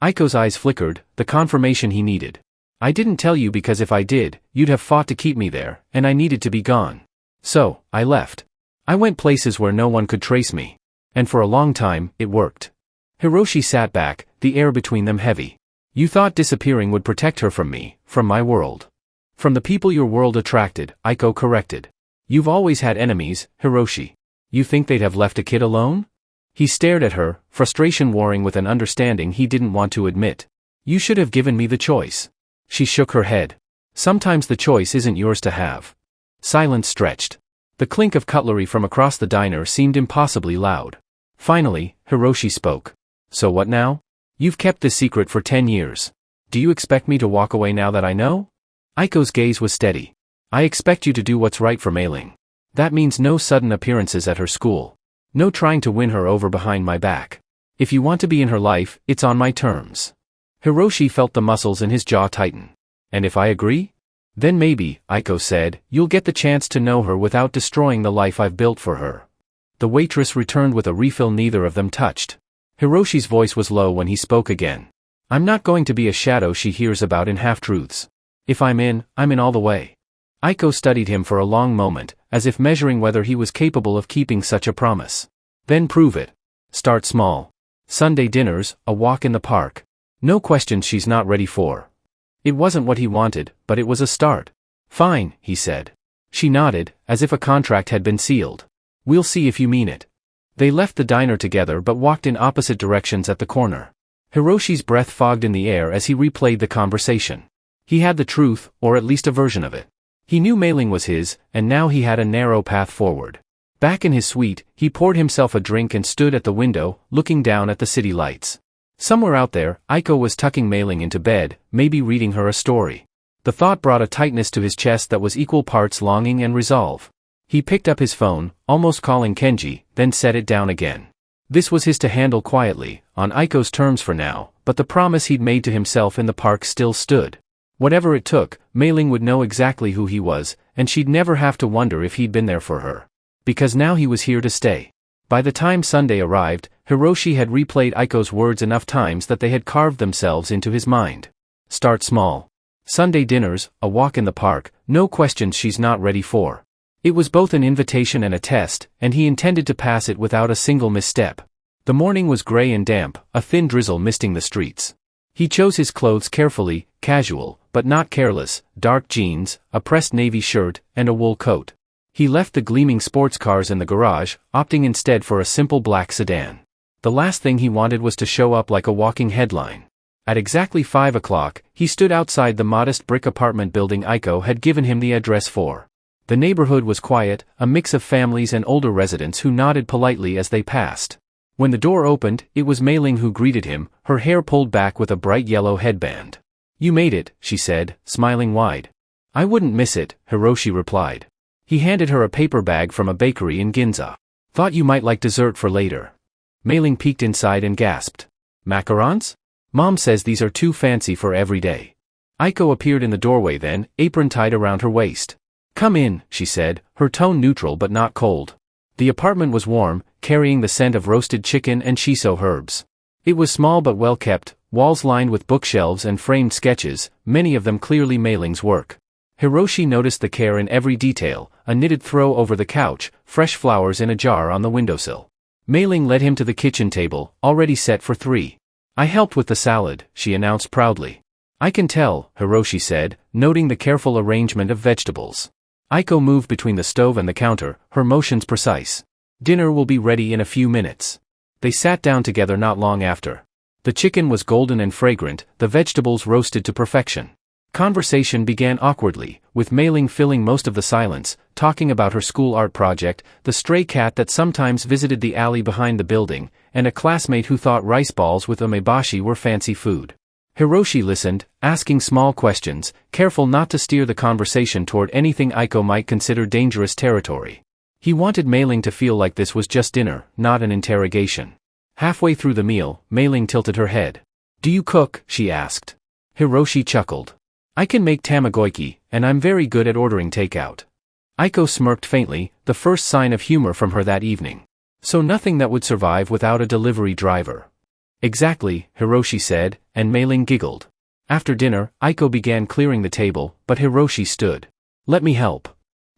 Aiko's eyes flickered, the confirmation he needed. I didn't tell you because if I did, you'd have fought to keep me there, and I needed to be gone. So, I left. I went places where no one could trace me. And for a long time, it worked. Hiroshi sat back, the air between them heavy. You thought disappearing would protect her from me, from my world. From the people your world attracted, Aiko corrected. You've always had enemies, Hiroshi. You think they'd have left a kid alone? He stared at her, frustration warring with an understanding he didn't want to admit. You should have given me the choice. She shook her head. Sometimes the choice isn't yours to have. Silence stretched. The clink of cutlery from across the diner seemed impossibly loud. Finally, Hiroshi spoke. So what now? You've kept this secret for 10 years. Do you expect me to walk away now that I know? Aiko's gaze was steady. I expect you to do what's right for Mei-ling. That means no sudden appearances at her school. No trying to win her over behind my back. If you want to be in her life, it's on my terms. Hiroshi felt the muscles in his jaw tighten. And if I agree? Then maybe, Aiko said, you'll get the chance to know her without destroying the life I've built for her. The waitress returned with a refill neither of them touched. Hiroshi's voice was low when he spoke again. I'm not going to be a shadow she hears about in half-truths. If I'm in all the way. Aiko studied him for a long moment, as if measuring whether he was capable of keeping such a promise. Then prove it. Start small. Sunday dinners, a walk in the park. No questions she's not ready for. It wasn't what he wanted, but it was a start. Fine, he said. She nodded, as if a contract had been sealed. We'll see if you mean it. They left the diner together but walked in opposite directions at the corner. Hiroshi's breath fogged in the air as he replayed the conversation. He had the truth, or at least a version of it. He knew Mei-ling was his, and now he had a narrow path forward. Back in his suite, he poured himself a drink and stood at the window, looking down at the city lights. Somewhere out there, Aiko was tucking Mei-ling into bed, maybe reading her a story. The thought brought a tightness to his chest that was equal parts longing and resolve. He picked up his phone, almost calling Kenji, then set it down again. This was his to handle quietly, on Aiko's terms for now, but the promise he'd made to himself in the park still stood. Whatever it took, Mei-ling would know exactly who he was, and she'd never have to wonder if he'd been there for her. Because now he was here to stay. By the time Sunday arrived, Hiroshi had replayed Aiko's words enough times that they had carved themselves into his mind. Start small. Sunday dinners, a walk in the park, no questions she's not ready for. It was both an invitation and a test, and he intended to pass it without a single misstep. The morning was gray and damp, a thin drizzle misting the streets. He chose his clothes carefully, casual, but not careless, dark jeans, a pressed navy shirt, and a wool coat. He left the gleaming sports cars in the garage, opting instead for a simple black sedan. The last thing he wanted was to show up like a walking headline. At exactly 5 o'clock, he stood outside the modest brick apartment building Aiko had given him the address for. The neighborhood was quiet, a mix of families and older residents who nodded politely as they passed. When the door opened, it was Mei-ling who greeted him, her hair pulled back with a bright yellow headband. You made it, she said, smiling wide. I wouldn't miss it, Hiroshi replied. He handed her a paper bag from a bakery in Ginza. Thought you might like dessert for later. Mei-ling peeked inside and gasped. Macarons? Mom says these are too fancy for every day. Aiko appeared in the doorway then, apron tied around her waist. Come in, she said, her tone neutral but not cold. The apartment was warm, carrying the scent of roasted chicken and shiso herbs. It was small but well kept, walls lined with bookshelves and framed sketches, many of them clearly Mei-ling's work. Hiroshi noticed the care in every detail, a knitted throw over the couch, fresh flowers in a jar on the windowsill. Mei-ling led him to the kitchen table, already set for 3. I helped with the salad, she announced proudly. I can tell, Hiroshi said, noting the careful arrangement of vegetables. Aiko moved between the stove and the counter, her motions precise. Dinner will be ready in a few minutes. They sat down together not long after. The chicken was golden and fragrant, the vegetables roasted to perfection. Conversation began awkwardly, with Mei-ling filling most of the silence, talking about her school art project, the stray cat that sometimes visited the alley behind the building, and a classmate who thought rice balls with umeboshi were fancy food. Hiroshi listened, asking small questions, careful not to steer the conversation toward anything Aiko might consider dangerous territory. He wanted Mei-ling to feel like this was just dinner, not an interrogation. Halfway through the meal, Mei-ling tilted her head. Do you cook? She asked. Hiroshi chuckled. I can make tamagoyaki, and I'm very good at ordering takeout. Aiko smirked faintly, the first sign of humor from her that evening. So nothing that would survive without a delivery driver. Exactly, Hiroshi said, and Mei-ling giggled. After dinner, Aiko began clearing the table, but Hiroshi stood. Let me help.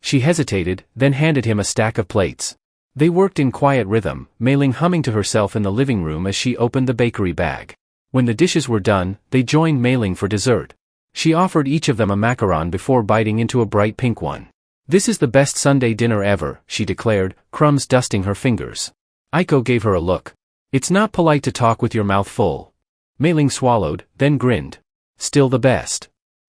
She hesitated, then handed him a stack of plates. They worked in quiet rhythm, Mei-ling humming to herself in the living room as she opened the bakery bag. When the dishes were done, they joined Mei-ling for dessert. She offered each of them a macaron before biting into a bright pink one. This is the best Sunday dinner ever, she declared, crumbs dusting her fingers. Aiko gave her a look. It's not polite to talk with your mouth full. Mei-ling swallowed, then grinned. Still the best.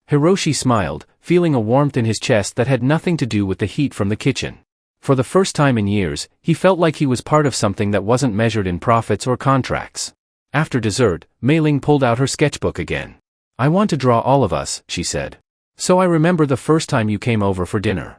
Hiroshi smiled, feeling a warmth in his chest that had nothing to do with the heat from the kitchen. For the first time in years, he felt like he was part of something that wasn't measured in profits or contracts. After dessert, Mei-ling pulled out her sketchbook again. I want to draw all of us, she said. So I remember the first time you came over for dinner.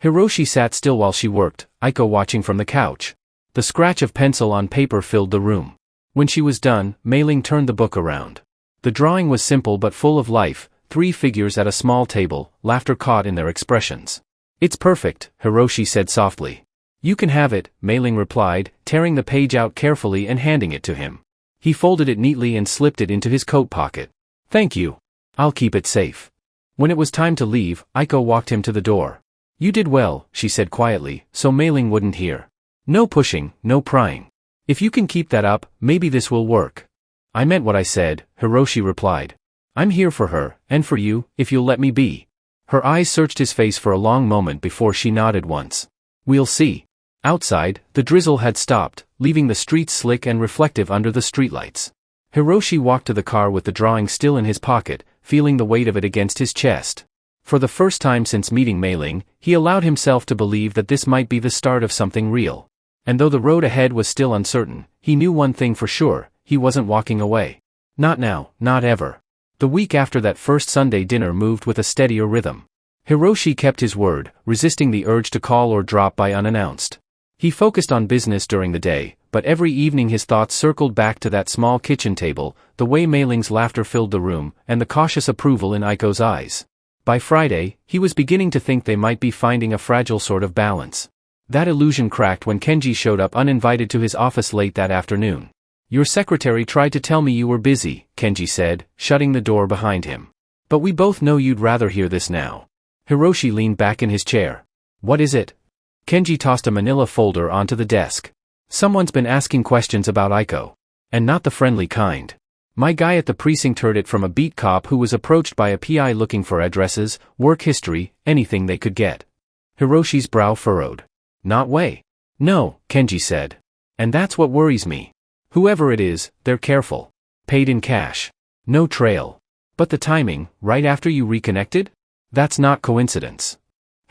Hiroshi sat still while she worked, Aiko watching from the couch. The scratch of pencil on paper filled the room. When she was done, Mei-ling turned the book around. The drawing was simple but full of life, 3 figures at a small table, laughter caught in their expressions. It's perfect, Hiroshi said softly. You can have it, Mei-ling replied, tearing the page out carefully and handing it to him. He folded it neatly and slipped it into his coat pocket. Thank you. I'll keep it safe. When it was time to leave, Aiko walked him to the door. You did well, she said quietly, so Mei-ling wouldn't hear. No pushing, no prying. If you can keep that up, maybe this will work. I meant what I said, Hiroshi replied. I'm here for her, and for you, if you'll let me be. Her eyes searched his face for a long moment before she nodded once. We'll see. Outside, the drizzle had stopped, leaving the streets slick and reflective under the streetlights. Hiroshi walked to the car with the drawing still in his pocket, feeling the weight of it against his chest. For the first time since meeting Mei-ling, he allowed himself to believe that this might be the start of something real. And though the road ahead was still uncertain, he knew one thing for sure, he wasn't walking away. Not now, not ever. The week after that first Sunday dinner moved with a steadier rhythm. Hiroshi kept his word, resisting the urge to call or drop by unannounced. He focused on business during the day, but every evening his thoughts circled back to that small kitchen table, the way Mei Ling's laughter filled the room, and the cautious approval in Aiko's eyes. By Friday, he was beginning to think they might be finding a fragile sort of balance. That illusion cracked when Kenji showed up uninvited to his office late that afternoon. "Your secretary tried to tell me you were busy," Kenji said, shutting the door behind him. "But we both know you'd rather hear this now." Hiroshi leaned back in his chair. "What is it?" Kenji tossed a manila folder onto the desk. "Someone's been asking questions about Aiko. And not the friendly kind. My guy at the precinct heard it from a beat cop who was approached by a PI looking for addresses, work history, anything they could get." Hiroshi's brow furrowed. "Not way." "No," Kenji said. "And that's what worries me. Whoever it is, they're careful. Paid in cash. No trail. But the timing, right after you reconnected? That's not coincidence."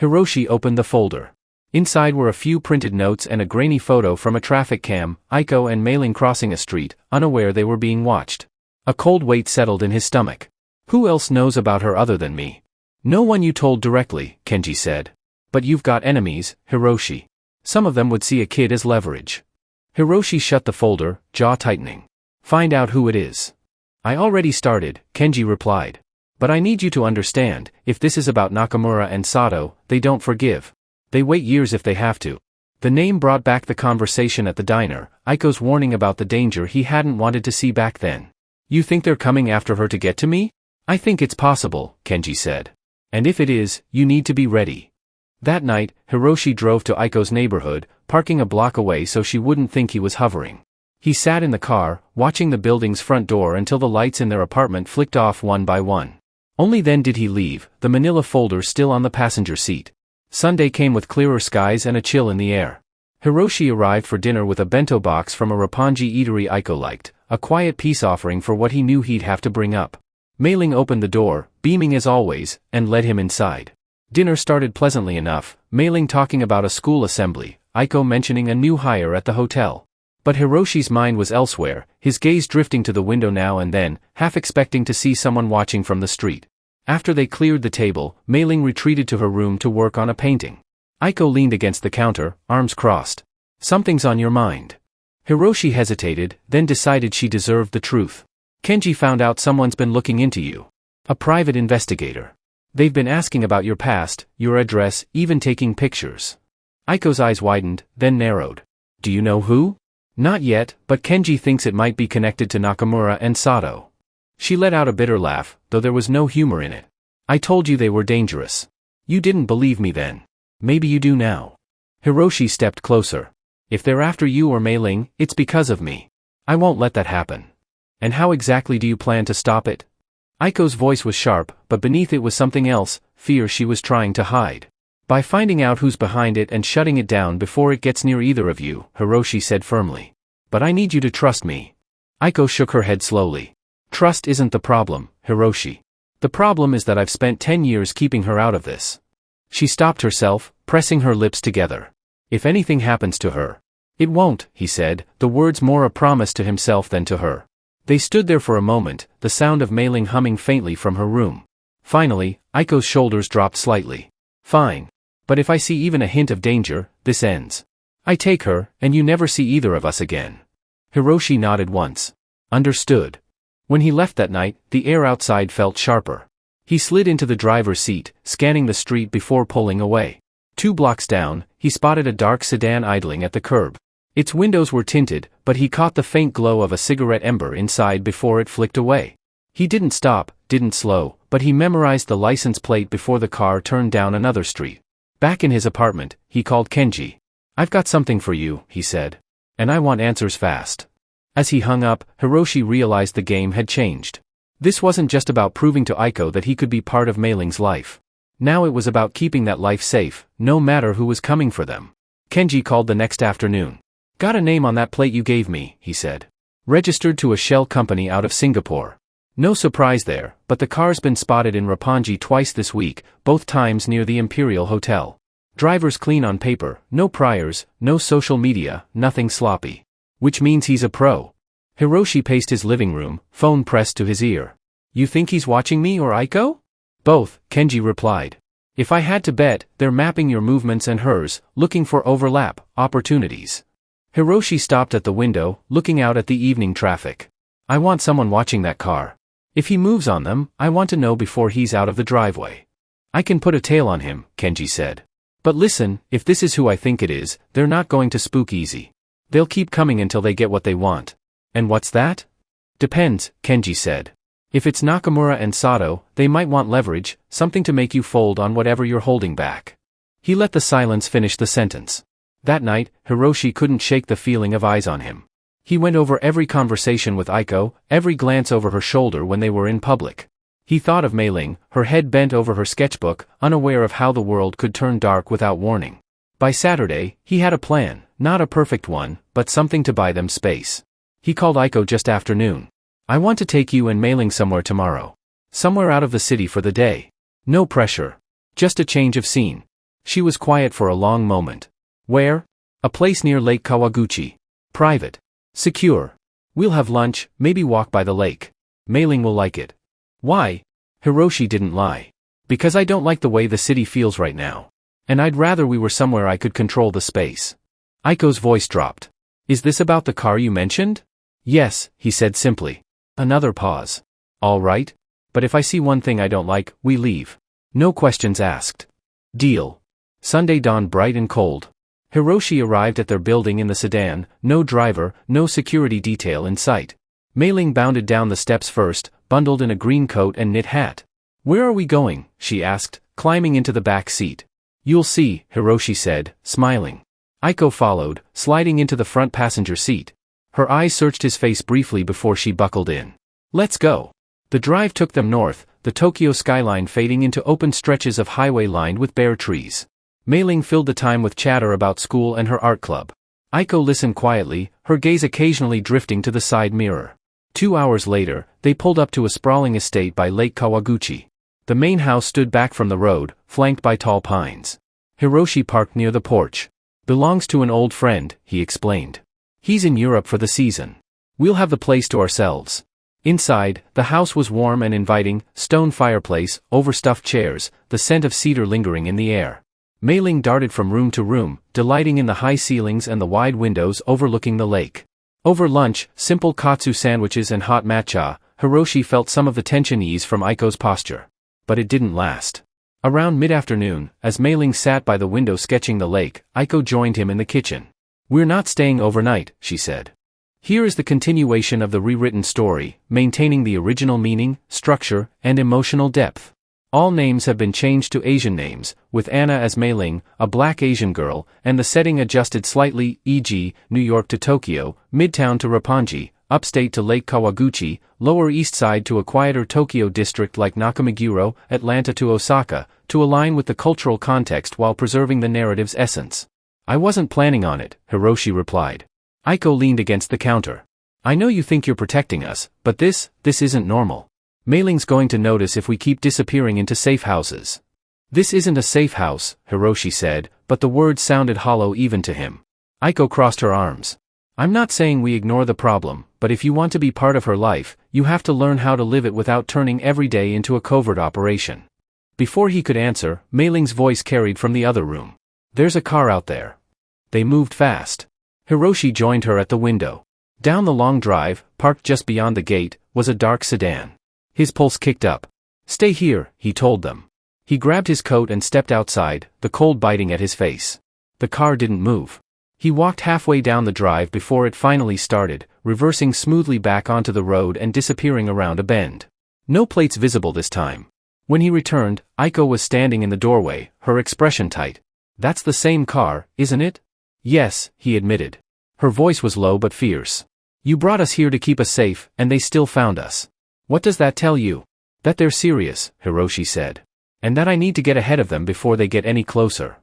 Hiroshi opened the folder. Inside were a few printed notes and a grainy photo from a traffic cam, Aiko and Mei Ling crossing a street, unaware they were being watched. A cold weight settled in his stomach. "Who else knows about her other than me?" "No one you told directly," Kenji said. "But you've got enemies, Hiroshi. Some of them would see a kid as leverage." Hiroshi shut the folder, jaw tightening. "Find out who it is." "I already started," Kenji replied. "But I need you to understand, if this is about Nakamura and Sato, they don't forgive. They wait years if they have to." The name brought back the conversation at the diner, Aiko's warning about the danger he hadn't wanted to see back then. "You think they're coming after her to get to me?" "I think it's possible," Kenji said. "And if it is, you need to be ready." That night, Hiroshi drove to Aiko's neighborhood, parking a block away so she wouldn't think he was hovering. He sat in the car, watching the building's front door until the lights in their apartment flicked off one by one. Only then did he leave, the manila folder still on the passenger seat. Sunday came with clearer skies and a chill in the air. Hiroshi arrived for dinner with a bento box from a Roppongi eatery Aiko liked, a quiet peace offering for what he knew he'd have to bring up. Mei Ling opened the door, beaming as always, and led him inside. Dinner started pleasantly enough, Mei Ling talking about a school assembly, Aiko mentioning a new hire at the hotel. But Hiroshi's mind was elsewhere, his gaze drifting to the window now and then, half expecting to see someone watching from the street. After they cleared the table, Mei Ling retreated to her room to work on a painting. Aiko leaned against the counter, arms crossed. "Something's on your mind." Hiroshi hesitated, then decided she deserved the truth. "Kenji found out someone's been looking into you. A private investigator. They've been asking about your past, your address, even taking pictures." Aiko's eyes widened, then narrowed. "Do you know who?" "Not yet, but Kenji thinks it might be connected to Nakamura and Sato." She let out a bitter laugh, though there was no humor in it. "I told you they were dangerous. You didn't believe me then. Maybe you do now." Hiroshi stepped closer. "If they're after you or Mei Ling, it's because of me. I won't let that happen." "And how exactly do you plan to stop it?" Aiko's voice was sharp, but beneath it was something else, fear she was trying to hide. "By finding out who's behind it and shutting it down before it gets near either of you," Hiroshi said firmly. "But I need you to trust me." Aiko shook her head slowly. "Trust isn't the problem, Hiroshi. The problem is that I've spent 10 years keeping her out of this." She stopped herself, pressing her lips together. "If anything happens to her." "It won't," he said, the words more a promise to himself than to her. They stood there for a moment, the sound of Mei Ling humming faintly from her room. Finally, Aiko's shoulders dropped slightly. "Fine. But if I see even a hint of danger, this ends. I take her, and you never see either of us again." Hiroshi nodded once. "Understood." When he left that night, the air outside felt sharper. He slid into the driver's seat, scanning the street before pulling away. 2 blocks down, he spotted a dark sedan idling at the curb. Its windows were tinted, but he caught the faint glow of a cigarette ember inside before it flicked away. He didn't stop, didn't slow, but he memorized the license plate before the car turned down another street. Back in his apartment, he called Kenji. "I've got something for you," he said. "And I want answers fast." As he hung up, Hiroshi realized the game had changed. This wasn't just about proving to Aiko that he could be part of Mei Ling's life. Now it was about keeping that life safe, no matter who was coming for them. Kenji called the next afternoon. "Got a name on that plate you gave me," he said. "Registered to a shell company out of Singapore. No surprise there, but the car's been spotted in Roppongi twice this week, both times near the Imperial Hotel. Driver's clean on paper, no priors, no social media, nothing sloppy. Which means he's a pro." Hiroshi paced his living room, phone pressed to his ear. "You think he's watching me or Aiko?" "Both," Kenji replied. If I had to bet, they're mapping your movements and hers, looking for overlap, opportunities. Hiroshi stopped at the window, looking out at the evening traffic. I want someone watching that car. If he moves on them, I want to know before he's out of the driveway. I can put a tail on him, Kenji said. But listen, if this is who I think it is, they're not going to spook easy. They'll keep coming until they get what they want. And what's that? Depends, Kenji said. If it's Nakamura and Sato, they might want leverage, something to make you fold on whatever you're holding back. He let the silence finish the sentence. That night, Hiroshi couldn't shake the feeling of eyes on him. He went over every conversation with Aiko, every glance over her shoulder when they were in public. He thought of Mei-ling, her head bent over her sketchbook, unaware of how the world could turn dark without warning. By Saturday, he had a plan, not a perfect one, but something to buy them space. He called Aiko just after noon. I want to take you and Mei-ling somewhere tomorrow. Somewhere out of the city for the day. No pressure. Just a change of scene. She was quiet for a long moment. Where? A place near Lake Kawaguchi. Private. Secure. We'll have lunch, maybe walk by the lake. Mei-ling will like it. Why? Hiroshi didn't lie. Because I don't like the way the city feels right now. And I'd rather we were somewhere I could control the space. Aiko's voice dropped. Is this about the car you mentioned? Yes, he said simply. Another pause. All right. But if I see one thing I don't like, we leave. No questions asked. Deal. Sunday dawned bright and cold. Hiroshi arrived at their building in the sedan, no driver, no security detail in sight. Mei-ling bounded down the steps first, bundled in a green coat and knit hat. Where are we going? She asked, climbing into the back seat. You'll see, Hiroshi said, smiling. Aiko followed, sliding into the front passenger seat. Her eyes searched his face briefly before she buckled in. Let's go. The drive took them north, the Tokyo skyline fading into open stretches of highway lined with bare trees. Mei-ling filled the time with chatter about school and her art club. Aiko listened quietly, her gaze occasionally drifting to the side mirror. 2 hours later, they pulled up to a sprawling estate by Lake Kawaguchi. The main house stood back from the road, flanked by tall pines. Hiroshi parked near the porch. Belongs to an old friend, he explained. He's in Europe for the season. We'll have the place to ourselves. Inside, the house was warm and inviting, stone fireplace, overstuffed chairs, the scent of cedar lingering in the air. Mei-ling darted from room to room, delighting in the high ceilings and the wide windows overlooking the lake. Over lunch, simple katsu sandwiches and hot matcha, Hiroshi felt some of the tension ease from Aiko's posture. But it didn't last. Around mid-afternoon, as Mei-ling sat by the window sketching the lake, Aiko joined him in the kitchen. We're not staying overnight, she said. Here is the continuation of the rewritten story, maintaining the original meaning, structure, and emotional depth. All names have been changed to Asian names, with Anna as Mei-ling, a black Asian girl, and the setting adjusted slightly, e.g., New York to Tokyo, Midtown to Roppongi, upstate to Lake Kawaguchi, Lower East Side to a quieter Tokyo district like Nakameguro, Atlanta to Osaka, to align with the cultural context while preserving the narrative's essence. I wasn't planning on it, Hiroshi replied. Aiko leaned against the counter. I know you think you're protecting us, but this isn't normal. Mei-ling's going to notice if we keep disappearing into safe houses. This isn't a safe house, Hiroshi said, but the words sounded hollow even to him. Aiko crossed her arms. I'm not saying we ignore the problem, but if you want to be part of her life, you have to learn how to live it without turning every day into a covert operation. Before he could answer, Mei-ling's voice carried from the other room. There's a car out there. They moved fast. Hiroshi joined her at the window. Down the long drive, parked just beyond the gate, was a dark sedan. His pulse kicked up. Stay here, he told them. He grabbed his coat and stepped outside, the cold biting at his face. The car didn't move. He walked halfway down the drive before it finally started, reversing smoothly back onto the road and disappearing around a bend. No plates visible this time. When he returned, Aiko was standing in the doorway, her expression tight. That's the same car, isn't it? Yes, he admitted. Her voice was low but fierce. You brought us here to keep us safe, and they still found us. What does that tell you? That they're serious, Hiroshi said. And that I need to get ahead of them before they get any closer.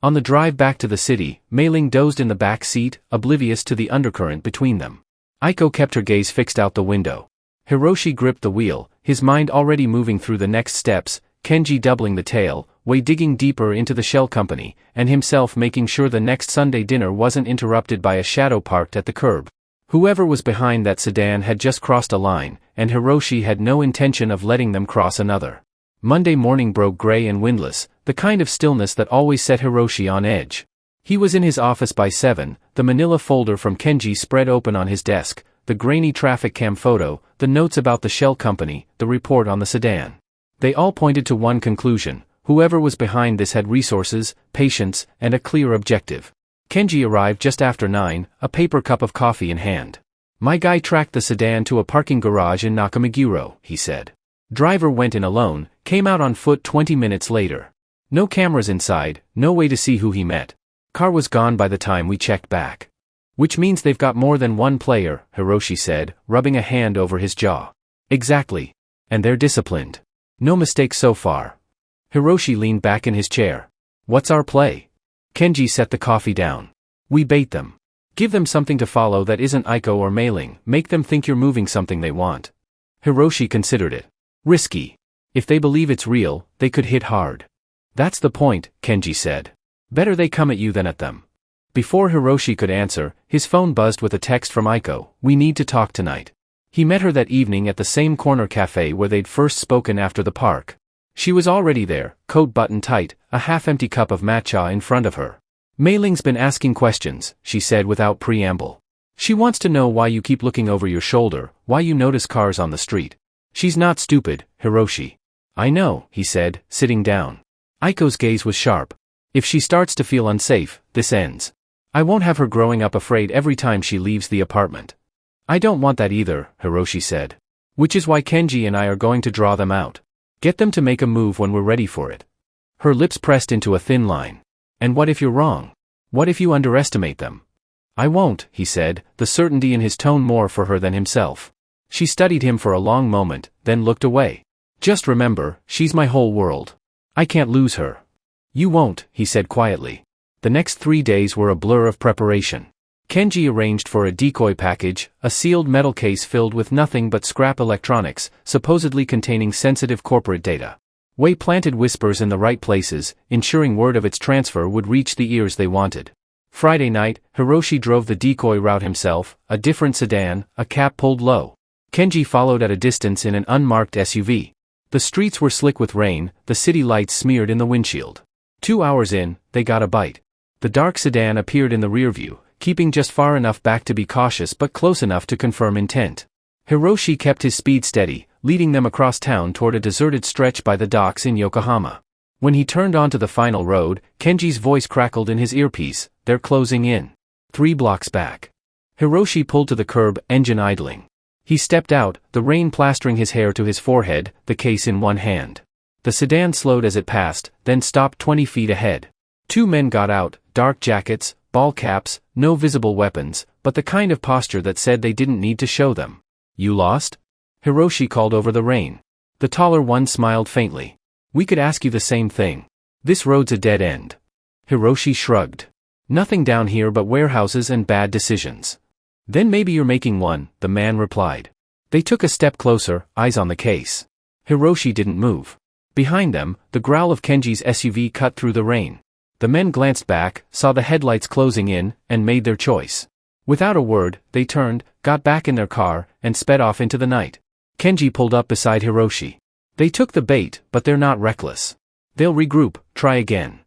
On the drive back to the city, Mei-ling dozed in the back seat, oblivious to the undercurrent between them. Aiko kept her gaze fixed out the window. Hiroshi gripped the wheel, his mind already moving through the next steps, Kenji doubling the tale, Wei digging deeper into the shell company, and himself making sure the next Sunday dinner wasn't interrupted by a shadow parked at the curb. Whoever was behind that sedan had just crossed a line, and Hiroshi had no intention of letting them cross another. Monday morning broke gray and windless, the kind of stillness that always set Hiroshi on edge. He was in his office by 7, the manila folder from Kenji spread open on his desk, the grainy traffic cam photo, the notes about the shell company, the report on the sedan. They all pointed to one conclusion: whoever was behind this had resources, patience, and a clear objective. Kenji arrived just after 9, a paper cup of coffee in hand. "My guy tracked the sedan to a parking garage in Nakameguro," he said. "Driver went in alone, came out on foot 20 minutes later. No cameras inside, no way to see who he met. Car was gone by the time we checked back." "Which means they've got more than one player," Hiroshi said, rubbing a hand over his jaw. "Exactly. And they're disciplined. No mistakes so far." Hiroshi leaned back in his chair. "What's our play?" Kenji set the coffee down. "We bait them. Give them something to follow that isn't Aiko or mailing, make them think you're moving something they want." Hiroshi considered it. "Risky. If they believe it's real, they could hit hard." "That's the point," Kenji said. "Better they come at you than at them." Before Hiroshi could answer, his phone buzzed with a text from Aiko: "We need to talk tonight." He met her that evening at the same corner cafe where they'd first spoken after the park. She was already there, coat buttoned tight, a half-empty cup of matcha in front of her. "Mailing's been asking questions," she said without preamble. "She wants to know why you keep looking over your shoulder, why you notice cars on the street." "She's not stupid, Hiroshi." "I know," he said, sitting down. Aiko's gaze was sharp. "If she starts to feel unsafe, this ends. I won't have her growing up afraid every time she leaves the apartment." "I don't want that either," Hiroshi said. "Which is why Kenji and I are going to draw them out. Get them to make a move when we're ready for it." Her lips pressed into a thin line. "And what if you're wrong? What if you underestimate them?" "I won't," he said, the certainty in his tone more for her than himself. She studied him for a long moment, then looked away. "Just remember, she's my whole world. I can't lose her." "You won't," he said quietly. The next 3 days were a blur of preparation. Kenji arranged for a decoy package, a sealed metal case filled with nothing but scrap electronics, supposedly containing sensitive corporate data. Wei planted whispers in the right places, ensuring word of its transfer would reach the ears they wanted. Friday night, Hiroshi drove the decoy route himself, a different sedan, a cap pulled low. Kenji followed at a distance in an unmarked SUV. The streets were slick with rain, the city lights smeared in the windshield. 2 hours in, they got a bite. The dark sedan appeared in the rearview, keeping just far enough back to be cautious but close enough to confirm intent. Hiroshi kept his speed steady, leading them across town toward a deserted stretch by the docks in Yokohama. When he turned onto the final road, Kenji's voice crackled in his earpiece: "They're closing in. 3 blocks back." Hiroshi pulled to the curb, engine idling. He stepped out, the rain plastering his hair to his forehead, the case in one hand. The sedan slowed as it passed, then stopped 20 feet ahead. 2 men got out, dark jackets, ball caps, no visible weapons, but the kind of posture that said they didn't need to show them. "You lost?" Hiroshi called over the rain. The taller one smiled faintly. "We could ask you the same thing. This road's a dead end." Hiroshi shrugged. "Nothing down here but warehouses and bad decisions." "Then maybe you're making one," the man replied. They took a step closer, eyes on the case. Hiroshi didn't move. Behind them, the growl of Kenji's SUV cut through the rain. The men glanced back, saw the headlights closing in, and made their choice. Without a word, they turned, got back in their car, and sped off into the night. Kenji pulled up beside Hiroshi. "They took the bait, but they're not reckless. They'll regroup, try again."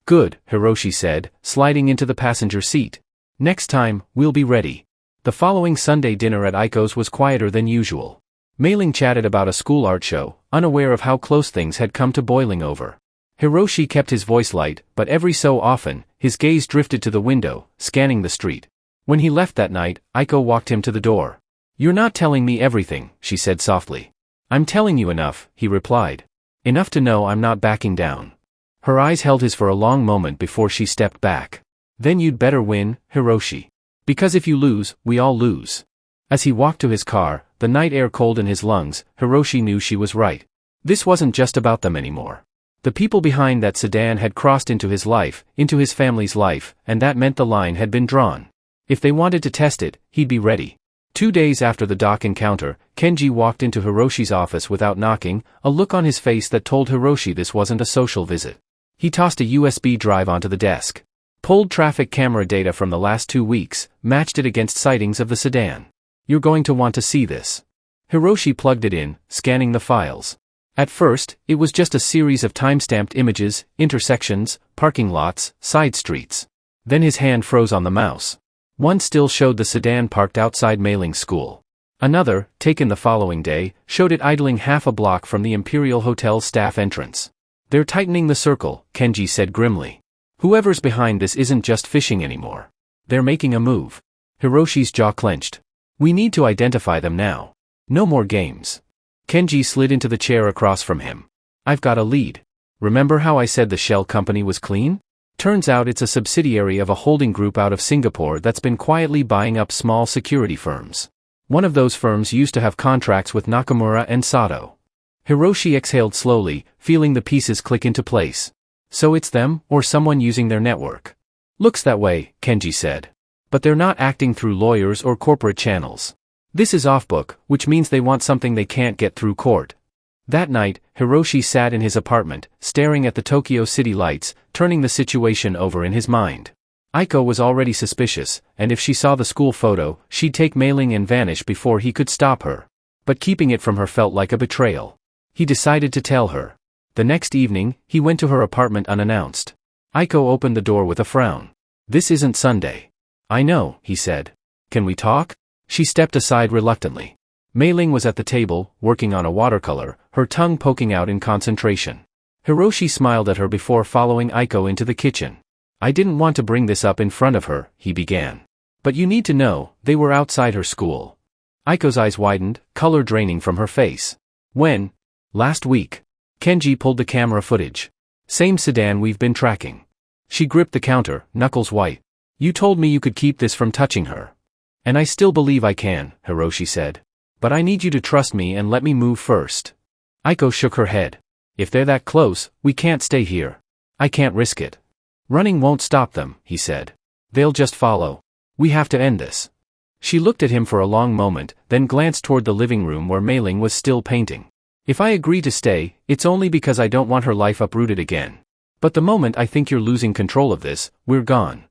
"Good," Hiroshi said, sliding into the passenger seat. "Next time, we'll be ready." The following Sunday dinner at Aiko's was quieter than usual. Mailing chatted about a school art show, unaware of how close things had come to boiling over. Hiroshi kept his voice light, but every so often, his gaze drifted to the window, scanning the street. When he left that night, Aiko walked him to the door. "You're not telling me everything," she said softly. "I'm telling you enough," he replied. "Enough to know I'm not backing down." Her eyes held his for a long moment before she stepped back. "Then you'd better win, Hiroshi. Because if you lose, we all lose." As he walked to his car, the night air cold in his lungs, Hiroshi knew she was right. This wasn't just about them anymore. The people behind that sedan had crossed into his life, into his family's life, and that meant the line had been drawn. If they wanted to test it, he'd be ready. 2 days after the dock encounter, Kenji walked into Hiroshi's office without knocking, a look on his face that told Hiroshi this wasn't a social visit. He tossed a USB drive onto the desk. Pulled traffic camera data from the last 2 weeks, matched it against sightings of the sedan. "You're going to want to see this." Hiroshi plugged it in, scanning the files. At first, it was just a series of time-stamped images, intersections, parking lots, side streets. Then his hand froze on the mouse. One still showed the sedan parked outside Mei-Ling's school. Another, taken the following day, showed it idling half a block from the Imperial Hotel's staff entrance. "They're tightening the circle," Kenji said grimly. "Whoever's behind this isn't just fishing anymore. They're making a move." Hiroshi's jaw clenched. "We need to identify them now. No more games." Kenji slid into the chair across from him. "I've got a lead. Remember how I said the shell company was clean? Turns out it's a subsidiary of a holding group out of Singapore that's been quietly buying up small security firms. One of those firms used to have contracts with Nakamura and Sato." Hiroshi exhaled slowly, feeling the pieces click into place. "So it's them, or someone using their network." "Looks that way," Kenji said. "But they're not acting through lawyers or corporate channels. This is off-book, which means they want something they can't get through court." That night, Hiroshi sat in his apartment, staring at the Tokyo city lights, turning the situation over in his mind. Aiko was already suspicious, and if she saw the school photo, she'd take Mei-Ling and vanish before he could stop her. But keeping it from her felt like a betrayal. He decided to tell her. The next evening, he went to her apartment unannounced. Aiko opened the door with a frown. "This isn't Sunday." "I know," he said. "Can we talk?" She stepped aside reluctantly. Mei-Ling was at the table, working on a watercolor, her tongue poking out in concentration. Hiroshi smiled at her before following Aiko into the kitchen. "I didn't want to bring this up in front of her," he began. "But you need to know, they were outside her school." Aiko's eyes widened, color draining from her face. "When?" "Last week." Kenji pulled the camera footage. "Same sedan we've been tracking." She gripped the counter, knuckles white. "You told me you could keep this from touching her." "And I still believe I can," Hiroshi said. "But I need you to trust me and let me move first." Aiko shook her head. "If they're that close, we can't stay here. I can't risk it." "Running won't stop them," he said. "They'll just follow. We have to end this." She looked at him for a long moment, then glanced toward the living room where Mei-Ling was still painting. "If I agree to stay, it's only because I don't want her life uprooted again. But the moment I think you're losing control of this, we're gone."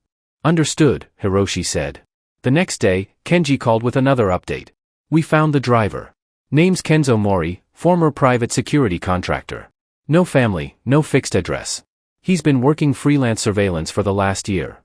"Understood," Hiroshi said. The next day, Kenji called with another update. "We found the driver. Name's Kenzo Mori, former private security contractor. No family, no fixed address. He's been working freelance surveillance for the last year."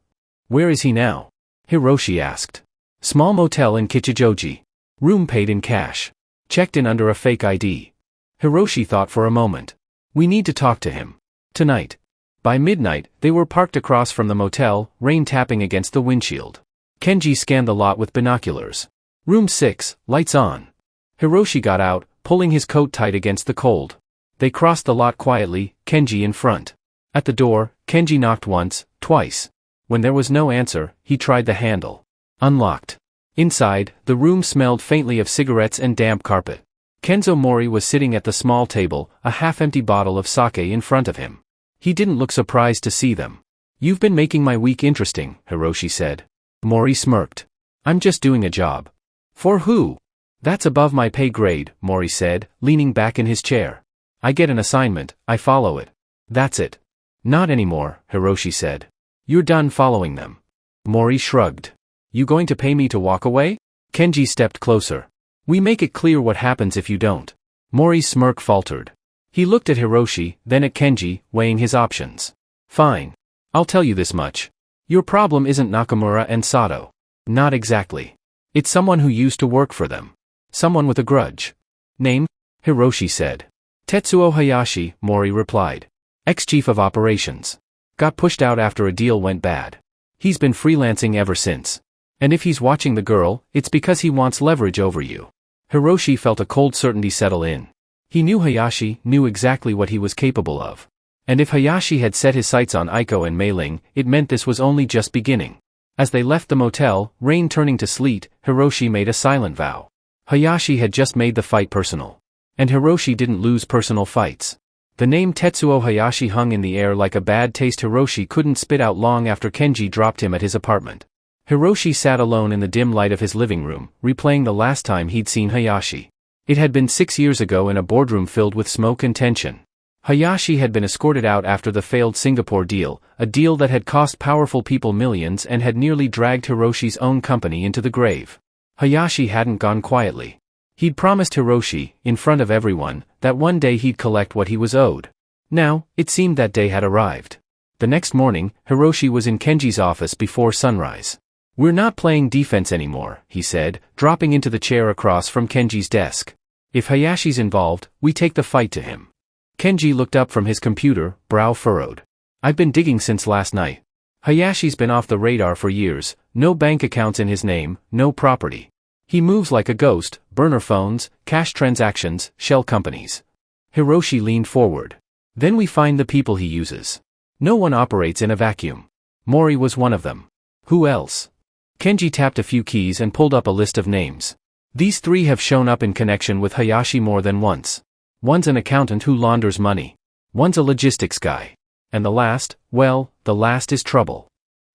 "Where is he now?" Hiroshi asked. "Small motel in Kichijoji. Room paid in cash. Checked in under a fake ID." Hiroshi thought for a moment. "We need to talk to him. Tonight." By midnight, they were parked across from the motel, rain tapping against the windshield. Kenji scanned the lot with binoculars. "Room 6, lights on." Hiroshi got out, pulling his coat tight against the cold. They crossed the lot quietly, Kenji in front. At the door, Kenji knocked once, twice. When there was no answer, he tried the handle. Unlocked. Inside, the room smelled faintly of cigarettes and damp carpet. Kenzo Mori was sitting at the small table, a half-empty bottle of sake in front of him. He didn't look surprised to see them. "You've been making my week interesting," Hiroshi said. Mori smirked. "I'm just doing a job." "For who?" "That's above my pay grade," Mori said, leaning back in his chair. "I get an assignment, I follow it. That's it." "Not anymore," Hiroshi said. "You're done following them." Mori shrugged. "You going to pay me to walk away?" Kenji stepped closer. "We make it clear what happens if you don't." Mori's smirk faltered. He looked at Hiroshi, then at Kenji, weighing his options. "Fine. I'll tell you this much. Your problem isn't Nakamura and Sato. Not exactly. It's someone who used to work for them. Someone with a grudge." "Name?" Hiroshi said. "Tetsuo Hayashi," Mori replied. "Ex-chief of operations. Got pushed out after a deal went bad. He's been freelancing ever since. And if he's watching the girl, it's because he wants leverage over you." Hiroshi felt a cold certainty settle in. He knew Hayashi, knew exactly what he was capable of. And if Hayashi had set his sights on Aiko and Mei-Ling, it meant this was only just beginning. As they left the motel, rain turning to sleet, Hiroshi made a silent vow. Hayashi had just made the fight personal. And Hiroshi didn't lose personal fights. The name Tetsuo Hayashi hung in the air like a bad taste Hiroshi couldn't spit out long after Kenji dropped him at his apartment. Hiroshi sat alone in the dim light of his living room, replaying the last time he'd seen Hayashi. It had been 6 years ago in a boardroom filled with smoke and tension. Hayashi had been escorted out after the failed Singapore deal, a deal that had cost powerful people millions and had nearly dragged Hiroshi's own company into the grave. Hayashi hadn't gone quietly. He'd promised Hiroshi, in front of everyone, that one day he'd collect what he was owed. Now, it seemed that day had arrived. The next morning, Hiroshi was in Kenji's office before sunrise. "We're not playing defense anymore," he said, dropping into the chair across from Kenji's desk. "If Hayashi's involved, we take the fight to him." Kenji looked up from his computer, brow furrowed. "I've been digging since last night. Hayashi's been off the radar for years, no bank accounts in his name, no property. He moves like a ghost, burner phones, cash transactions, shell companies." Hiroshi leaned forward. "Then we find the people he uses. No one operates in a vacuum. Mori was one of them. Who else?" Kenji tapped a few keys and pulled up a list of names. "These three have shown up in connection with Hayashi more than once. One's an accountant who launders money. One's a logistics guy. And the last, well, the last is trouble."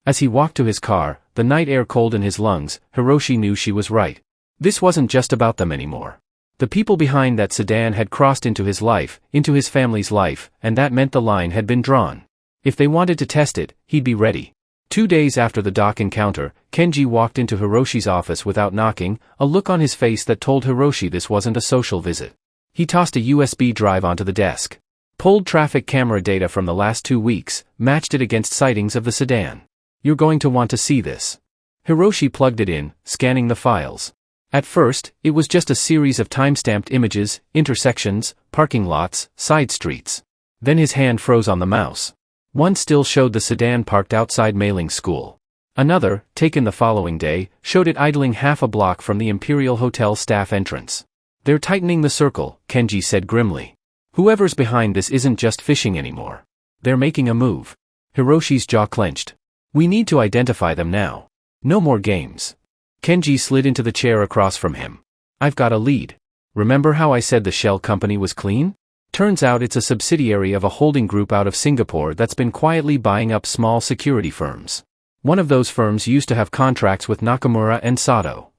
As he walked to his car, the night air cold in his lungs, Hiroshi knew she was right. This wasn't just about them anymore. The people behind that sedan had crossed into his life, into his family's life, and that meant the line had been drawn. If they wanted to test it, he'd be ready. 2 days after the dock encounter, Kenji walked into Hiroshi's office without knocking, a look on his face that told Hiroshi this wasn't a social visit. He tossed a USB drive onto the desk. Pulled traffic camera data from the last 2 weeks, matched it against sightings of the sedan. "You're going to want to see this." Hiroshi plugged it in, scanning the files. At first, it was just a series of time-stamped images, intersections, parking lots, side streets. Then his hand froze on the mouse. One still showed the sedan parked outside Mei-Ling's school. Another, taken the following day, showed it idling half a block from the Imperial Hotel staff entrance. "They're tightening the circle," Kenji said grimly. "Whoever's behind this isn't just fishing anymore. They're making a move." Hiroshi's jaw clenched. "We need to identify them now. No more games." Kenji slid into the chair across from him. "I've got a lead. Remember how I said the shell company was clean? Turns out it's a subsidiary of a holding group out of Singapore that's been quietly buying up small security firms. One of those firms used to have contracts with Nakamura and Sato."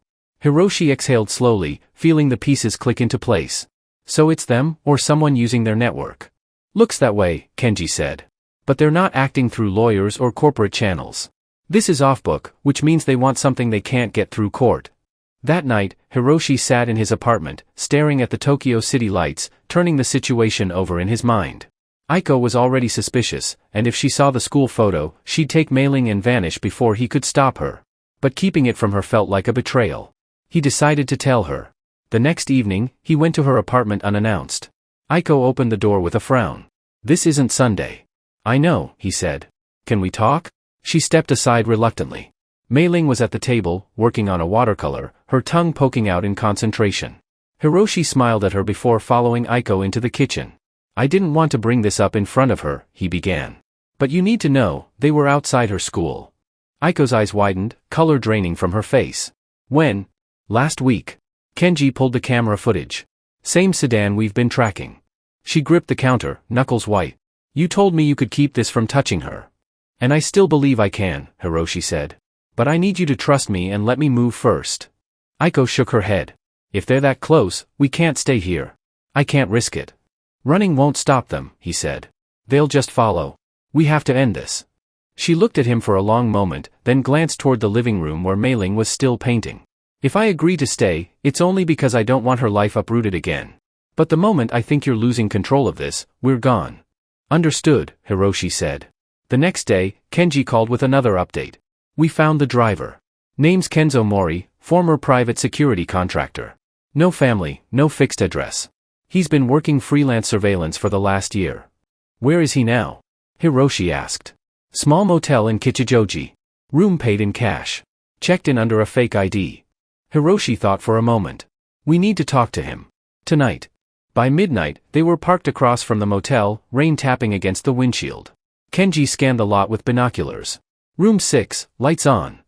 Hiroshi exhaled slowly, feeling the pieces click into place. "So it's them, or someone using their network." "Looks that way," Kenji said. "But they're not acting through lawyers or corporate channels. This is off-book, which means they want something they can't get through court." That night, Hiroshi sat in his apartment, staring at the Tokyo city lights, turning the situation over in his mind. Aiko was already suspicious, and if she saw the school photo, she'd take Mei-Ling and vanish before he could stop her. But keeping it from her felt like a betrayal. He decided to tell her. The next evening, he went to her apartment unannounced. Aiko opened the door with a frown. "This isn't Sunday." "I know," he said. "Can we talk?" She stepped aside reluctantly. Mei-Ling was at the table, working on a watercolor, her tongue poking out in concentration. Hiroshi smiled at her before following Aiko into the kitchen. "I didn't want to bring this up in front of her," he began. "But you need to know, they were outside her school." Aiko's eyes widened, color draining from her face. "When?" "Last week." Kenji pulled the camera footage. "Same sedan we've been tracking." She gripped the counter, knuckles white. "You told me you could keep this from touching her." "And I still believe I can," Hiroshi said. "But I need you to trust me and let me move first." Aiko shook her head. "If they're that close, we can't stay here. I can't risk it." "Running won't stop them," he said. "They'll just follow. We have to end this." She looked at him for a long moment, then glanced toward the living room where Mei-Ling was still painting. "If I agree to stay, it's only because I don't want her life uprooted again. But the moment I think you're losing control of this, we're gone." "Understood," Hiroshi said. The next day, Kenji called with another update. "We found the driver. Name's Kenzo Mori, former private security contractor. No family, no fixed address. He's been working freelance surveillance for the last year." "Where is he now?" Hiroshi asked. "Small motel in Kichijoji. Room paid in cash. Checked in under a fake ID." Hiroshi thought for a moment. "We need to talk to him. Tonight." By midnight, they were parked across from the motel, rain tapping against the windshield. Kenji scanned the lot with binoculars. "Room 6, lights on."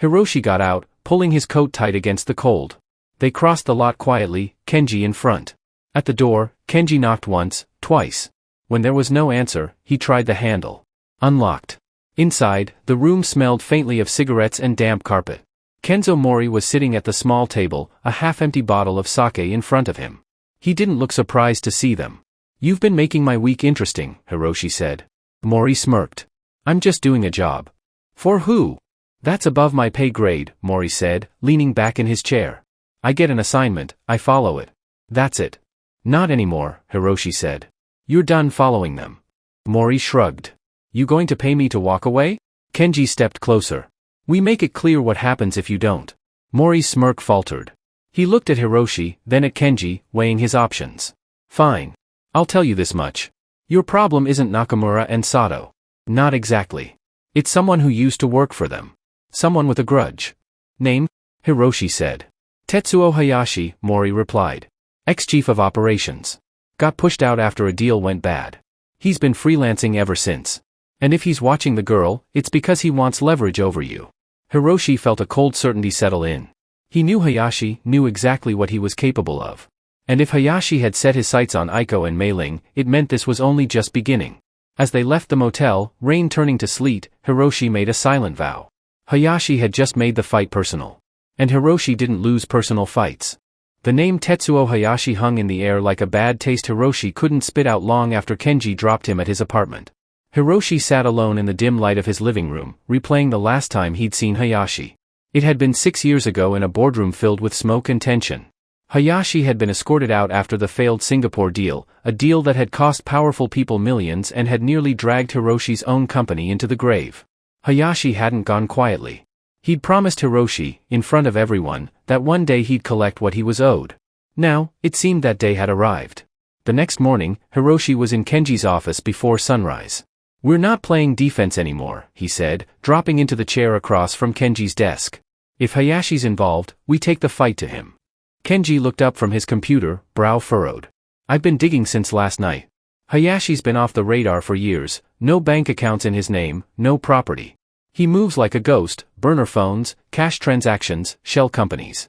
Hiroshi got out, pulling his coat tight against the cold. They crossed the lot quietly, Kenji in front. At the door, Kenji knocked once, twice. When there was no answer, he tried the handle. Unlocked. Inside, the room smelled faintly of cigarettes and damp carpet. Kenzo Mori was sitting at the small table, a half-empty bottle of sake in front of him. He didn't look surprised to see them. "You've been making my week interesting," Hiroshi said. Mori smirked. "I'm just doing a job." "For who?" "That's above my pay grade," Mori said, leaning back in his chair. I get an assignment, I follow it. That's it. Not anymore, Hiroshi said. You're done following them. Mori shrugged. You going to pay me to walk away? Kenji stepped closer. We make it clear what happens if you don't. Mori's smirk faltered. He looked at Hiroshi, then at Kenji, weighing his options. Fine. I'll tell you this much. Your problem isn't Nakamura and Sato. Not exactly. It's someone who used to work for them. Someone with a grudge. Name? Hiroshi said. Tetsuo Hayashi, Mori replied. Ex-chief of operations. Got pushed out after a deal went bad. He's been freelancing ever since. And if he's watching the girl, it's because he wants leverage over you. Hiroshi felt a cold certainty settle in. He knew Hayashi knew exactly what he was capable of. And if Hayashi had set his sights on Aiko and Mei Ling, it meant this was only just beginning. As they left the motel, rain turning to sleet, Hiroshi made a silent vow. Hayashi had just made the fight personal. And Hiroshi didn't lose personal fights. The name Tetsuo Hayashi hung in the air like a bad taste Hiroshi couldn't spit out long after Kenji dropped him at his apartment. Hiroshi sat alone in the dim light of his living room, replaying the last time he'd seen Hayashi. It had been 6 years ago in a boardroom filled with smoke and tension. Hayashi had been escorted out after the failed Singapore deal, a deal that had cost powerful people millions and had nearly dragged Hiroshi's own company into the grave. Hayashi hadn't gone quietly. He'd promised Hiroshi, in front of everyone, that one day he'd collect what he was owed. Now, it seemed that day had arrived. The next morning, Hiroshi was in Kenji's office before sunrise. We're not playing defense anymore, he said, dropping into the chair across from Kenji's desk. If Hayashi's involved, we take the fight to him. Kenji looked up from his computer, brow furrowed. I've been digging since last night. Hayashi's been off the radar for years, no bank accounts in his name, no property. He moves like a ghost, burner phones, cash transactions, shell companies.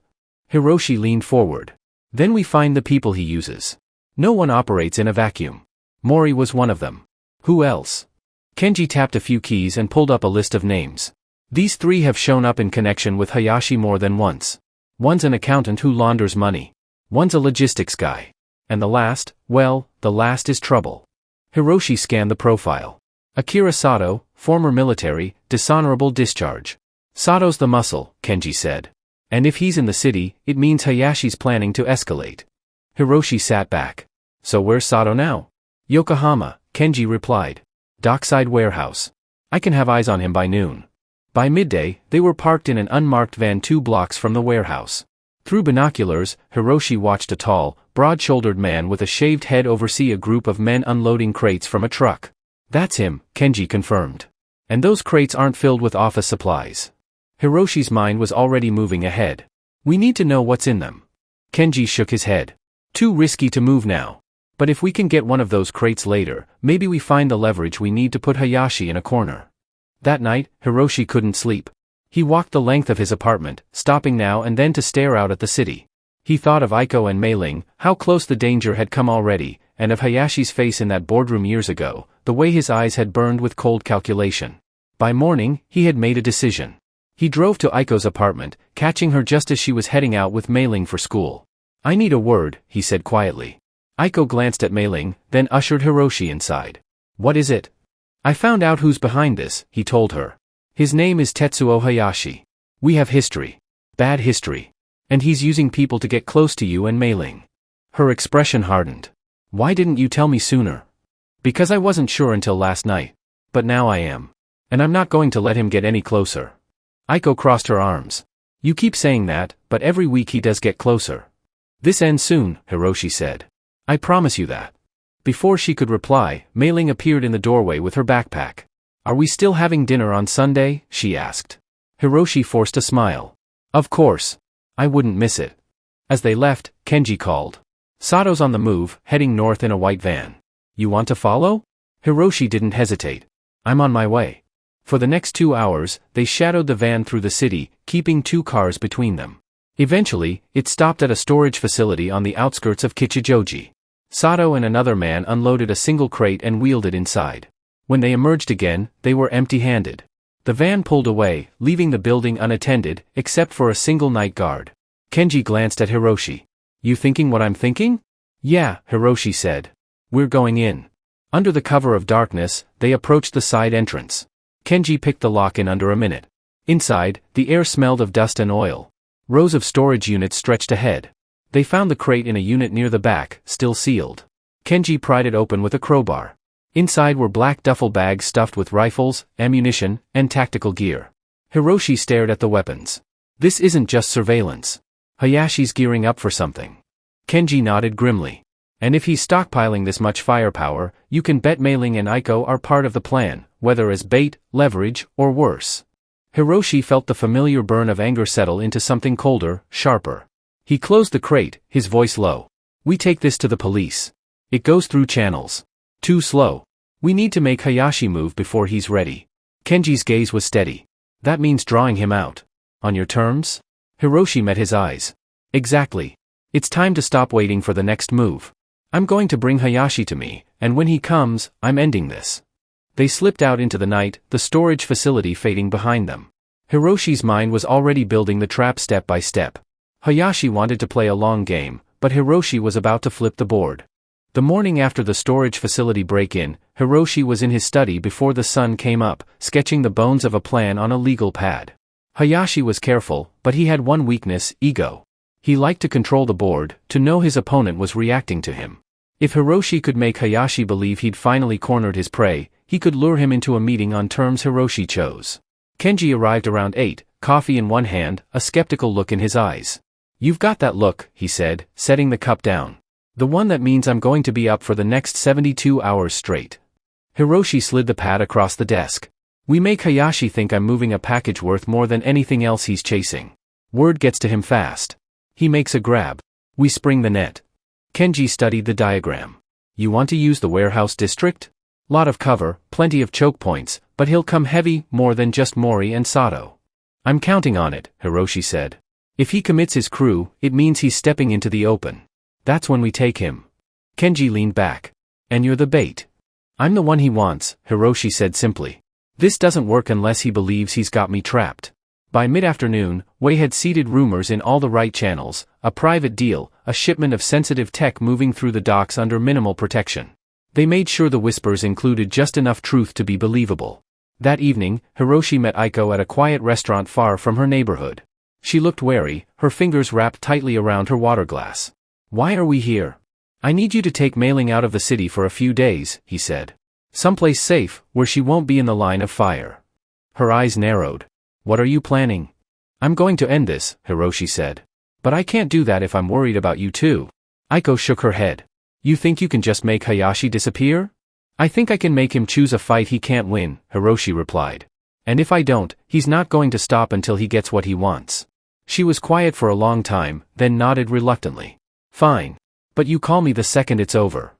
Hiroshi leaned forward. Then we find the people he uses. No one operates in a vacuum. Mori was one of them. Who else? Kenji tapped a few keys and pulled up a list of names. These 3 have shown up in connection with Hayashi more than once. One's an accountant who launders money. One's a logistics guy. And the last, well, the last is trouble. Hiroshi scanned the profile. Akira Sato, former military, dishonorable discharge. Sato's the muscle, Kenji said. And if he's in the city, it means Hayashi's planning to escalate. Hiroshi sat back. So where's Sato now? Yokohama, Kenji replied. Dockside warehouse. I can have eyes on him by noon. By midday, they were parked in an unmarked van 2 blocks from the warehouse. Through binoculars, Hiroshi watched a tall, broad-shouldered man with a shaved head oversee a group of men unloading crates from a truck. That's him, Kenji confirmed. And those crates aren't filled with office supplies. Hiroshi's mind was already moving ahead. We need to know what's in them. Kenji shook his head. Too risky to move now. But if we can get one of those crates later, maybe we find the leverage we need to put Hayashi in a corner. That night, Hiroshi couldn't sleep. He walked the length of his apartment, stopping now and then to stare out at the city. He thought of Aiko and Mei Ling, how close the danger had come already, and of Hayashi's face in that boardroom years ago, the way his eyes had burned with cold calculation. By morning, he had made a decision. He drove to Aiko's apartment, catching her just as she was heading out with Mei Ling for school. I need a word, he said quietly. Aiko glanced at Mei Ling, then ushered Hiroshi inside. What is it? I found out who's behind this, he told her. His name is Tetsuo Hayashi. We have history. Bad history. And he's using people to get close to you and Mei Ling. Her expression hardened. Why didn't you tell me sooner? Because I wasn't sure until last night. But now I am. And I'm not going to let him get any closer. Aiko crossed her arms. You keep saying that, but every week he does get closer. This ends soon, Hiroshi said. I promise you that. Before she could reply, Mei Ling appeared in the doorway with her backpack. Are we still having dinner on Sunday? She asked. Hiroshi forced a smile. Of course. I wouldn't miss it. As they left, Kenji called. Sato's on the move, heading north in a white van. You want to follow? Hiroshi didn't hesitate. I'm on my way. For the next 2 hours, they shadowed the van through the city, keeping 2 cars between them. Eventually, it stopped at a storage facility on the outskirts of Kichijoji. Sato and another man unloaded a single crate and wheeled it inside. When they emerged again, they were empty-handed. The van pulled away, leaving the building unattended, except for a single night guard. Kenji glanced at Hiroshi. You thinking what I'm thinking? Yeah, Hiroshi said. We're going in. Under the cover of darkness, they approached the side entrance. Kenji picked the lock in under a minute. Inside, the air smelled of dust and oil. Rows of storage units stretched ahead. They found the crate in a unit near the back, still sealed. Kenji pried it open with a crowbar. Inside were black duffel bags stuffed with rifles, ammunition, and tactical gear. Hiroshi stared at the weapons. This isn't just surveillance. Hayashi's gearing up for something. Kenji nodded grimly. And if he's stockpiling this much firepower, you can bet Mei-ling and Aiko are part of the plan, whether as bait, leverage, or worse. Hiroshi felt the familiar burn of anger settle into something colder, sharper. He closed the crate, his voice low. We take this to the police. It goes through channels. Too slow. We need to make Hayashi move before he's ready. Kenji's gaze was steady. That means drawing him out. On your terms? Hiroshi met his eyes. Exactly. It's time to stop waiting for the next move. I'm going to bring Hayashi to me, and when he comes, I'm ending this. They slipped out into the night, the storage facility fading behind them. Hiroshi's mind was already building the trap step by step. Hayashi wanted to play a long game, but Hiroshi was about to flip the board. The morning after the storage facility break-in, Hiroshi was in his study before the sun came up, sketching the bones of a plan on a legal pad. Hayashi was careful, but he had one weakness, ego. He liked to control the board, to know his opponent was reacting to him. If Hiroshi could make Hayashi believe he'd finally cornered his prey, he could lure him into a meeting on terms Hiroshi chose. Kenji arrived around 8, coffee in one hand, a skeptical look in his eyes. You've got that look, he said, setting the cup down. The one that means I'm going to be up for the next 72 hours straight. Hiroshi slid the pad across the desk. We make Hayashi think I'm moving a package worth more than anything else he's chasing. Word gets to him fast. He makes a grab. We spring the net. Kenji studied the diagram. You want to use the warehouse district? Lot of cover, plenty of choke points, but he'll come heavy, more than just Mori and Sato. I'm counting on it, Hiroshi said. If he commits his crew, it means he's stepping into the open. That's when we take him. Kenji leaned back. And you're the bait. I'm the one he wants, Hiroshi said simply. This doesn't work unless he believes he's got me trapped. By mid-afternoon, Wei had seeded rumors in all the right channels, a private deal, a shipment of sensitive tech moving through the docks under minimal protection. They made sure the whispers included just enough truth to be believable. That evening, Hiroshi met Aiko at a quiet restaurant far from her neighborhood. She looked wary, her fingers wrapped tightly around her water glass. Why are we here? I need you to take Mei-ling out of the city for a few days, he said. Someplace safe, where she won't be in the line of fire. Her eyes narrowed. What are you planning? I'm going to end this, Hiroshi said. But I can't do that if I'm worried about you too. Aiko shook her head. You think you can just make Hayashi disappear? I think I can make him choose a fight he can't win, Hiroshi replied. And if I don't, he's not going to stop until he gets what he wants. She was quiet for a long time, then nodded reluctantly. Fine. But you call me the second it's over.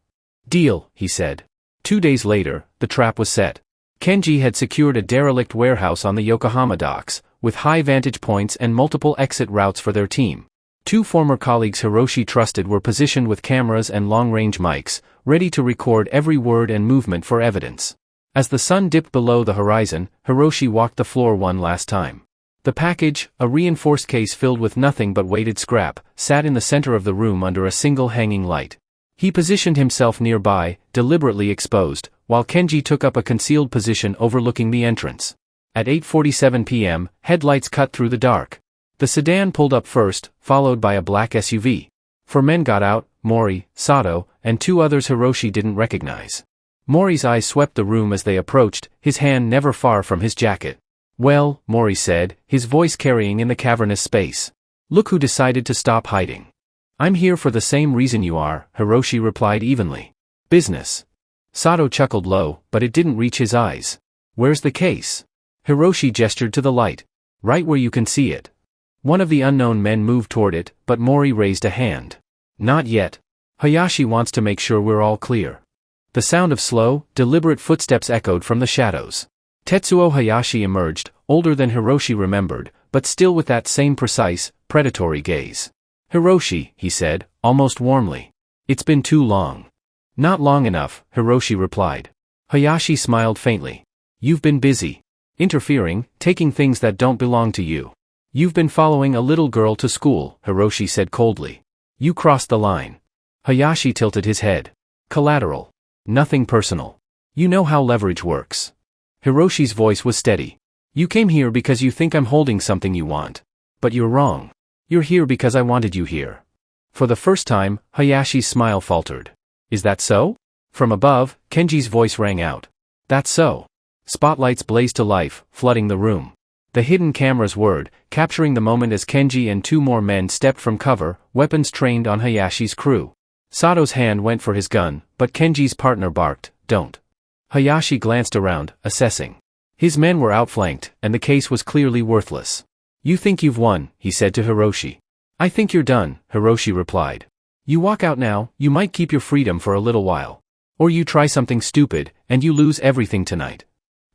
Deal, he said. 2 days later, the trap was set. Kenji had secured a derelict warehouse on the Yokohama docks, with high vantage points and multiple exit routes for their team. 2 former colleagues Hiroshi trusted were positioned with cameras and long-range mics, ready to record every word and movement for evidence. As the sun dipped below the horizon, Hiroshi walked the floor one last time. The package, a reinforced case filled with nothing but weighted scrap, sat in the center of the room under a single hanging light. He positioned himself nearby, deliberately exposed, while Kenji took up a concealed position overlooking the entrance. At 8:47 p.m., headlights cut through the dark. The sedan pulled up first, followed by a black SUV. 4 men got out, Mori, Sato, and 2 others Hiroshi didn't recognize. Mori's eyes swept the room as they approached, his hand never far from his jacket. Well, Mori said, his voice carrying in the cavernous space. Look who decided to stop hiding. I'm here for the same reason you are, Hiroshi replied evenly. Business. Sato chuckled low, but it didn't reach his eyes. Where's the case? Hiroshi gestured to the light. Right where you can see it. One of the unknown men moved toward it, but Mori raised a hand. Not yet. Hayashi wants to make sure we're all clear. The sound of slow, deliberate footsteps echoed from the shadows. Tetsuo Hayashi emerged, older than Hiroshi remembered, but still with that same precise, predatory gaze. Hiroshi, he said, almost warmly. It's been too long. Not long enough, Hiroshi replied. Hayashi smiled faintly. You've been busy. Interfering, taking things that don't belong to you. You've been following a little girl to school, Hiroshi said coldly. You crossed the line. Hayashi tilted his head. Collateral. Nothing personal. You know how leverage works. Hiroshi's voice was steady. You came here because you think I'm holding something you want. But you're wrong. You're here because I wanted you here. For the first time, Hayashi's smile faltered. Is that so? From above, Kenji's voice rang out. That's so. Spotlights blazed to life, flooding the room. The hidden cameras whirred, capturing the moment as Kenji and two more men stepped from cover, weapons trained on Hayashi's crew. Sato's hand went for his gun, but Kenji's partner barked, "Don't." Hayashi glanced around, assessing. His men were outflanked, and the case was clearly worthless. "You think you've won," he said to Hiroshi. "I think you're done," Hiroshi replied. "You walk out now, you might keep your freedom for a little while. Or you try something stupid, and you lose everything tonight."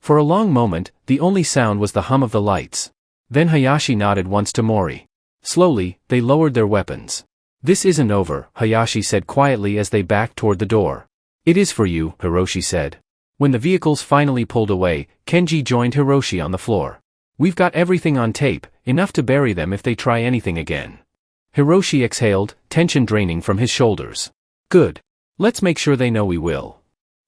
For a long moment, the only sound was the hum of the lights. Then Hayashi nodded once to Mori. Slowly, they lowered their weapons. "This isn't over," Hayashi said quietly as they backed toward the door. "It is for you," Hiroshi said. When the vehicles finally pulled away, Kenji joined Hiroshi on the floor. "We've got everything on tape, enough to bury them if they try anything again." Hiroshi exhaled, tension draining from his shoulders. "Good. Let's make sure they know we will."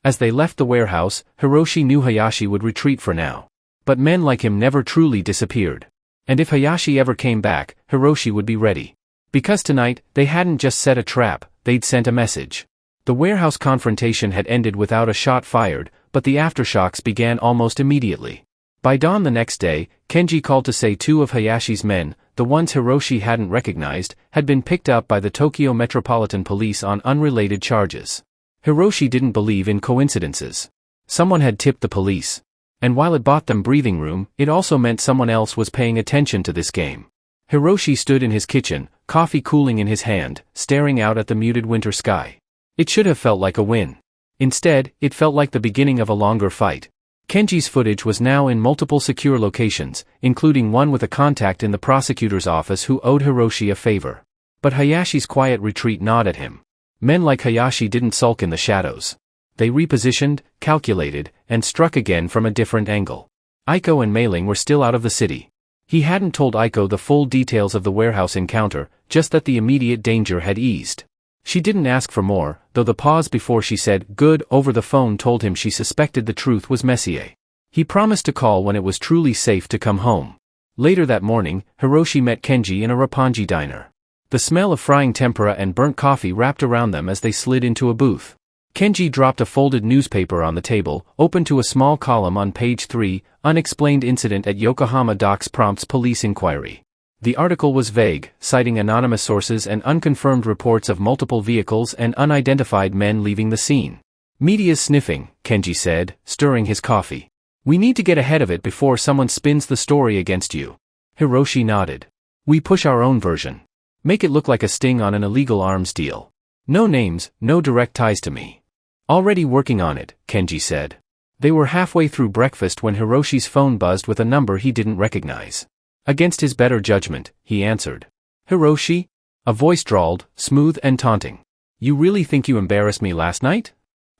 As they left the warehouse, Hiroshi knew Hayashi would retreat for now. But men like him never truly disappeared. And if Hayashi ever came back, Hiroshi would be ready. Because tonight, they hadn't just set a trap, they'd sent a message. The warehouse confrontation had ended without a shot fired, but the aftershocks began almost immediately. By dawn the next day, Kenji called to say two of Hayashi's men, the ones Hiroshi hadn't recognized, had been picked up by the Tokyo Metropolitan Police on unrelated charges. Hiroshi didn't believe in coincidences. Someone had tipped the police. And while it bought them breathing room, it also meant someone else was paying attention to this game. Hiroshi stood in his kitchen, coffee cooling in his hand, staring out at the muted winter sky. It should have felt like a win. Instead, it felt like the beginning of a longer fight. Kenji's footage was now in multiple secure locations, including one with a contact in the prosecutor's office who owed Hiroshi a favor. But Hayashi's quiet retreat gnawed at him. Men like Hayashi didn't sulk in the shadows. They repositioned, calculated, and struck again from a different angle. Aiko and Mei-ling were still out of the city. He hadn't told Aiko the full details of the warehouse encounter, just that the immediate danger had eased. She didn't ask for more, though the pause before she said "good" over the phone told him she suspected the truth was Messier. He promised to call when it was truly safe to come home. Later that morning, Hiroshi met Kenji in a Roppongi diner. The smell of frying tempura and burnt coffee wrapped around them as they slid into a booth. Kenji dropped a folded newspaper on the table, opened to a small column on page 3, "Unexplained Incident at Yokohama Docks Prompts Police Inquiry." The article was vague, citing anonymous sources and unconfirmed reports of multiple vehicles and unidentified men leaving the scene. "Media's sniffing," Kenji said, stirring his coffee. "We need to get ahead of it before someone spins the story against you." Hiroshi nodded. "We push our own version. Make it look like a sting on an illegal arms deal. No names, no direct ties to me." "Already working on it," Kenji said. They were halfway through breakfast when Hiroshi's phone buzzed with a number he didn't recognize. Against his better judgment, he answered. "Hiroshi?" A voice drawled, smooth and taunting. "You really think you embarrassed me last night?"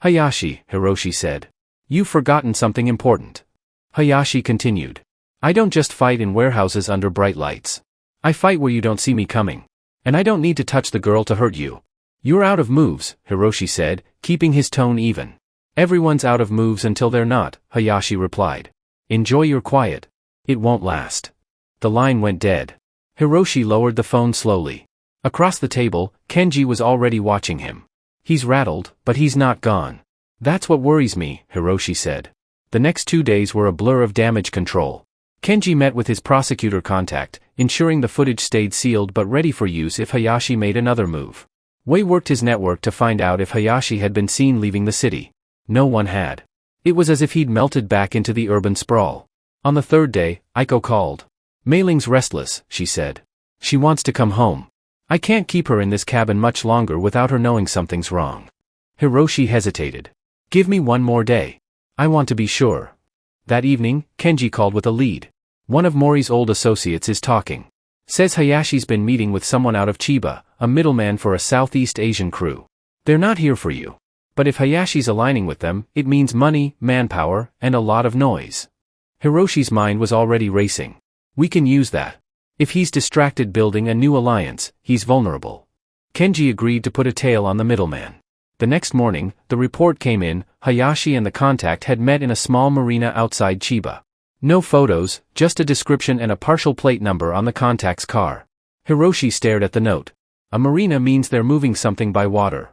"Hayashi," Hiroshi said. "You've forgotten something important." Hayashi continued. "I don't just fight in warehouses under bright lights. I fight where you don't see me coming. And I don't need to touch the girl to hurt you." "You're out of moves," Hiroshi said, keeping his tone even. "Everyone's out of moves until they're not," Hayashi replied. "Enjoy your quiet. It won't last." The line went dead. Hiroshi lowered the phone slowly. Across the table, Kenji was already watching him. "He's rattled, but he's not gone." "That's what worries me," Hiroshi said. The next 2 days were a blur of damage control. Kenji met with his prosecutor contact, ensuring the footage stayed sealed but ready for use if Hayashi made another move. Wei worked his network to find out if Hayashi had been seen leaving the city. No one had. It was as if he'd melted back into the urban sprawl. On the third day, Aiko called. "Mei-ling's restless," she said. "She wants to come home. I can't keep her in this cabin much longer without her knowing something's wrong." Hiroshi hesitated. "Give me one more day. I want to be sure." That evening, Kenji called with a lead. "One of Mori's old associates is talking. Says Hayashi's been meeting with someone out of Chiba, a middleman for a Southeast Asian crew. They're not here for you. But if Hayashi's aligning with them, it means money, manpower, and a lot of noise." Hiroshi's mind was already racing. "We can use that. If he's distracted building a new alliance, he's vulnerable." Kenji agreed to put a tail on the middleman. The next morning, the report came in. Hayashi and the contact had met in a small marina outside Chiba. No photos, just a description and a partial plate number on the contact's car. Hiroshi stared at the note. A marina means they're moving something by water.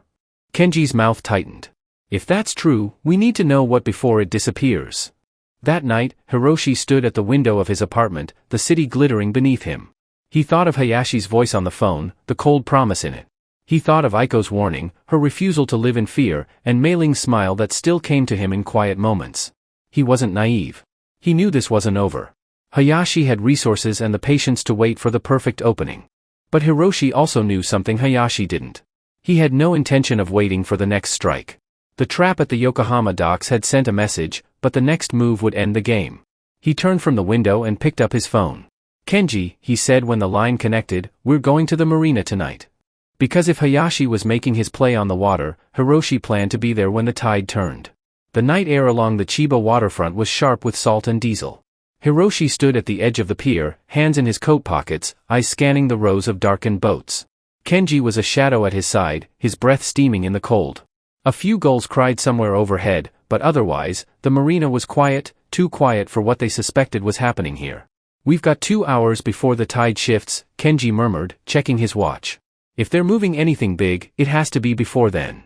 Kenji's mouth tightened. If that's true, we need to know what before it disappears. That night, Hiroshi stood at the window of his apartment, the city glittering beneath him. He thought of Hayashi's voice on the phone, the cold promise in it. He thought of Aiko's warning, her refusal to live in fear, and Mei-Ling's smile that still came to him in quiet moments. He wasn't naive. He knew this wasn't over. Hayashi had resources and the patience to wait for the perfect opening. But Hiroshi also knew something Hayashi didn't. He had no intention of waiting for the next strike. The trap at the Yokohama docks had sent a message, but the next move would end the game. He turned from the window and picked up his phone. "Kenji," he said when the line connected, "we're going to the marina tonight." Because if Hayashi was making his play on the water, Hiroshi planned to be there when the tide turned. The night air along the Chiba waterfront was sharp with salt and diesel. Hiroshi stood at the edge of the pier, hands in his coat pockets, eyes scanning the rows of darkened boats. Kenji was a shadow at his side, his breath steaming in the cold. A few gulls cried somewhere overhead, but otherwise, the marina was quiet, too quiet for what they suspected was happening here. "We've got 2 hours before the tide shifts," Kenji murmured, checking his watch. "If they're moving anything big, it has to be before then."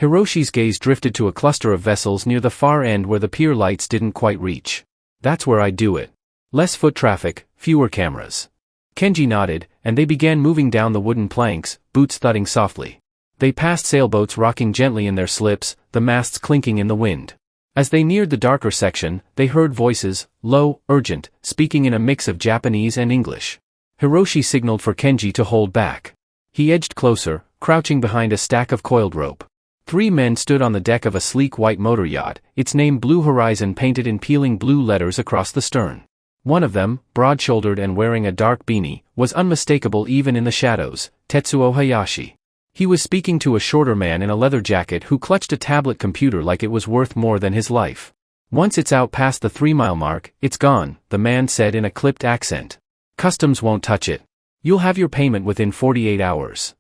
Hiroshi's gaze drifted to a cluster of vessels near the far end where the pier lights didn't quite reach. "That's where I'd do it. Less foot traffic, fewer cameras." Kenji nodded, and they began moving down the wooden planks, boots thudding softly. They passed sailboats rocking gently in their slips, the masts clinking in the wind. As they neared the darker section, they heard voices, low, urgent, speaking in a mix of Japanese and English. Hiroshi signaled for Kenji to hold back. He edged closer, crouching behind a stack of coiled rope. 3 men stood on the deck of a sleek white motor yacht, its name Blue Horizon painted in peeling blue letters across the stern. One of them, broad-shouldered and wearing a dark beanie, was unmistakable even in the shadows, Tetsuo Hayashi. He was speaking to a shorter man in a leather jacket who clutched a tablet computer like it was worth more than his life. "Once it's out past the 3-mile mark, it's gone," the man said in a clipped accent. "Customs won't touch it. You'll have your payment within 48 hours.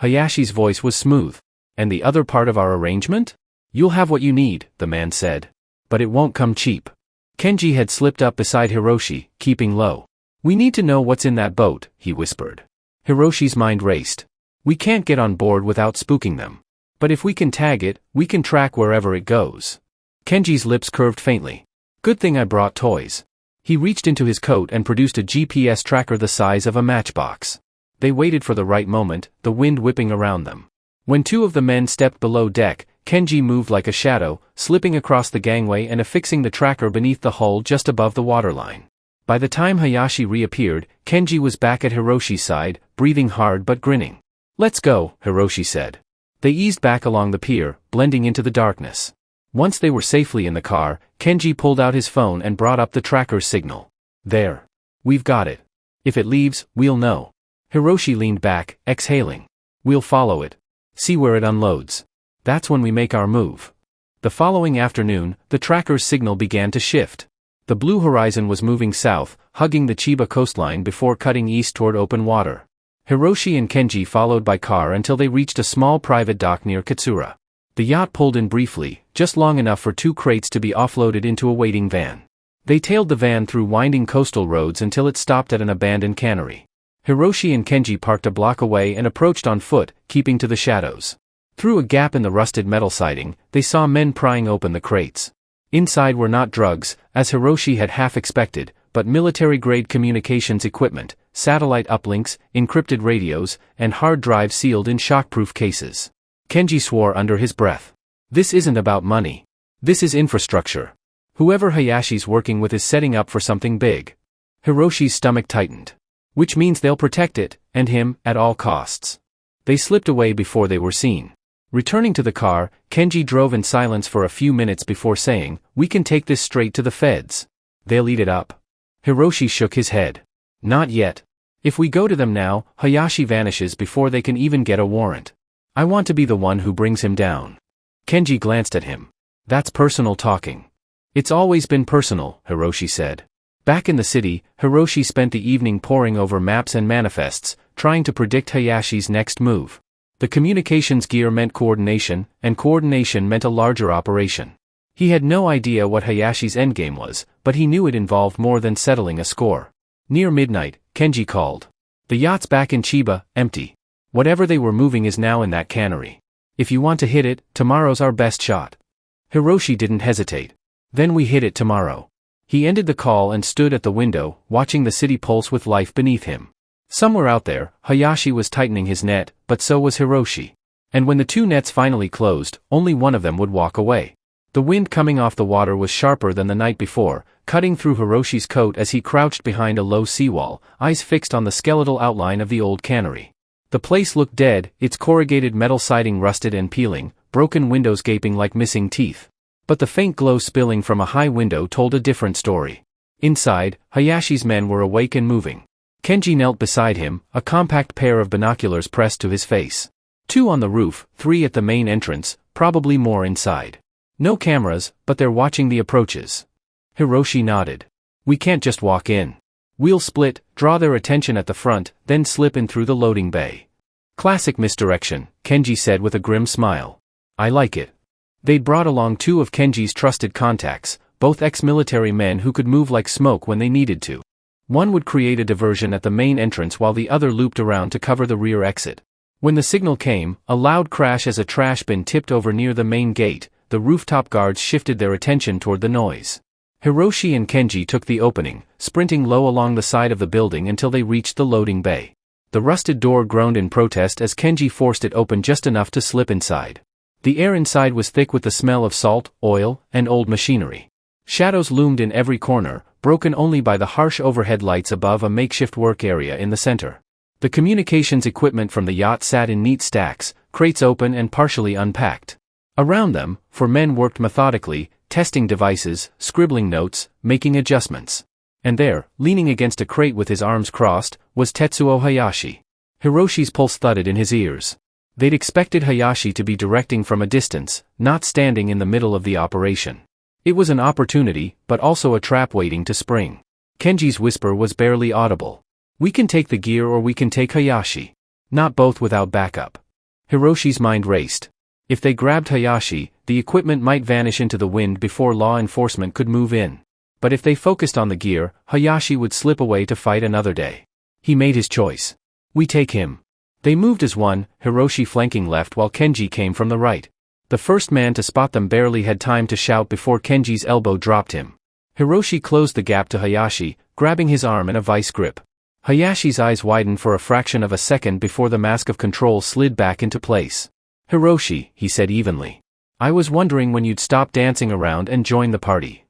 Hayashi's voice was smooth. "And the other part of our arrangement? You'll have what you need," the man said. "But it won't come cheap." Kenji had slipped up beside Hiroshi, keeping low. "We need to know what's in that boat," he whispered. Hiroshi's mind raced. "We can't get on board without spooking them. But if we can tag it, we can track wherever it goes." Kenji's lips curved faintly. "Good thing I brought toys." He reached into his coat and produced a GPS tracker the size of a matchbox. They waited for the right moment, the wind whipping around them. When 2 of the men stepped below deck, Kenji moved like a shadow, slipping across the gangway and affixing the tracker beneath the hull just above the waterline. By the time Hayashi reappeared, Kenji was back at Hiroshi's side, breathing hard but grinning. "Let's go," Hiroshi said. They eased back along the pier, blending into the darkness. Once they were safely in the car, Kenji pulled out his phone and brought up the tracker's signal. "There. We've got it. If it leaves, we'll know." Hiroshi leaned back, exhaling. "We'll follow it. See where it unloads. That's when we make our move." The following afternoon, the tracker's signal began to shift. The Blue Horizon was moving south, hugging the Chiba coastline before cutting east toward open water. Hiroshi and Kenji followed by car until they reached a small private dock near Katsura. The yacht pulled in briefly, just long enough for 2 crates to be offloaded into a waiting van. They tailed the van through winding coastal roads until it stopped at an abandoned cannery. Hiroshi and Kenji parked a block away and approached on foot, keeping to the shadows. Through a gap in the rusted metal siding, they saw men prying open the crates. Inside were not drugs, as Hiroshi had half expected, but military-grade communications equipment, satellite uplinks, encrypted radios, and hard drives sealed in shockproof cases. Kenji swore under his breath. "This isn't about money. This is infrastructure. Whoever Hayashi's working with is setting up for something big." Hiroshi's stomach tightened. "Which means they'll protect it, and him, at all costs." They slipped away before they were seen. Returning to the car, Kenji drove in silence for a few minutes before saying, "We can take this straight to the feds. They'll eat it up." Hiroshi shook his head. "Not yet. If we go to them now, Hayashi vanishes before they can even get a warrant. I want to be the one who brings him down." Kenji glanced at him. "That's personal talking." "It's always been personal," Hiroshi said. Back in the city, Hiroshi spent the evening poring over maps and manifests, trying to predict Hayashi's next move. The communications gear meant coordination, and coordination meant a larger operation. He had no idea what Hayashi's endgame was, but he knew it involved more than settling a score. Near midnight, Kenji called. The yacht's back in Chiba, empty. Whatever they were moving is now in that cannery. If you want to hit it, tomorrow's our best shot. Hiroshi didn't hesitate. Then we hit it tomorrow. He ended the call and stood at the window, watching the city pulse with life beneath him. Somewhere out there, Hayashi was tightening his net, but so was Hiroshi. And when the two nets finally closed, only one of them would walk away. The wind coming off the water was sharper than the night before, cutting through Hiroshi's coat as he crouched behind a low seawall, eyes fixed on the skeletal outline of the old cannery. The place looked dead, its corrugated metal siding rusted and peeling, broken windows gaping like missing teeth. But the faint glow spilling from a high window told a different story. Inside, Hayashi's men were awake and moving. Kenji knelt beside him, a compact pair of binoculars pressed to his face. 2 on the roof, 3 at the main entrance, probably more inside. No cameras, but they're watching the approaches. Hiroshi nodded. We can't just walk in. We'll split, draw their attention at the front, then slip in through the loading bay. Classic misdirection, Kenji said with a grim smile. I like it. They'd brought along 2 of Kenji's trusted contacts, both ex-military men who could move like smoke when they needed to. One would create a diversion at the main entrance while the other looped around to cover the rear exit. When the signal came, a loud crash as a trash bin tipped over near the main gate, the rooftop guards shifted their attention toward the noise. Hiroshi and Kenji took the opening, sprinting low along the side of the building until they reached the loading bay. The rusted door groaned in protest as Kenji forced it open just enough to slip inside. The air inside was thick with the smell of salt, oil, and old machinery. Shadows loomed in every corner, broken only by the harsh overhead lights above a makeshift work area in the center. The communications equipment from the yacht sat in neat stacks, crates open and partially unpacked. Around them, 4 men worked methodically, testing devices, scribbling notes, making adjustments. And there, leaning against a crate with his arms crossed, was Tetsuo Hayashi. Hiroshi's pulse thudded in his ears. They'd expected Hayashi to be directing from a distance, not standing in the middle of the operation. It was an opportunity, but also a trap waiting to spring. Kenji's whisper was barely audible. We can take the gear or we can take Hayashi. Not both without backup. Hiroshi's mind raced. If they grabbed Hayashi, the equipment might vanish into the wind before law enforcement could move in. But if they focused on the gear, Hayashi would slip away to fight another day. He made his choice. We take him. They moved as one, Hiroshi flanking left while Kenji came from the right. The first man to spot them barely had time to shout before Kenji's elbow dropped him. Hiroshi closed the gap to Hayashi, grabbing his arm in a vice grip. Hayashi's eyes widened for a fraction of a second before the mask of control slid back into place. Hiroshi, he said evenly. I was wondering when you'd stop dancing around and join the party.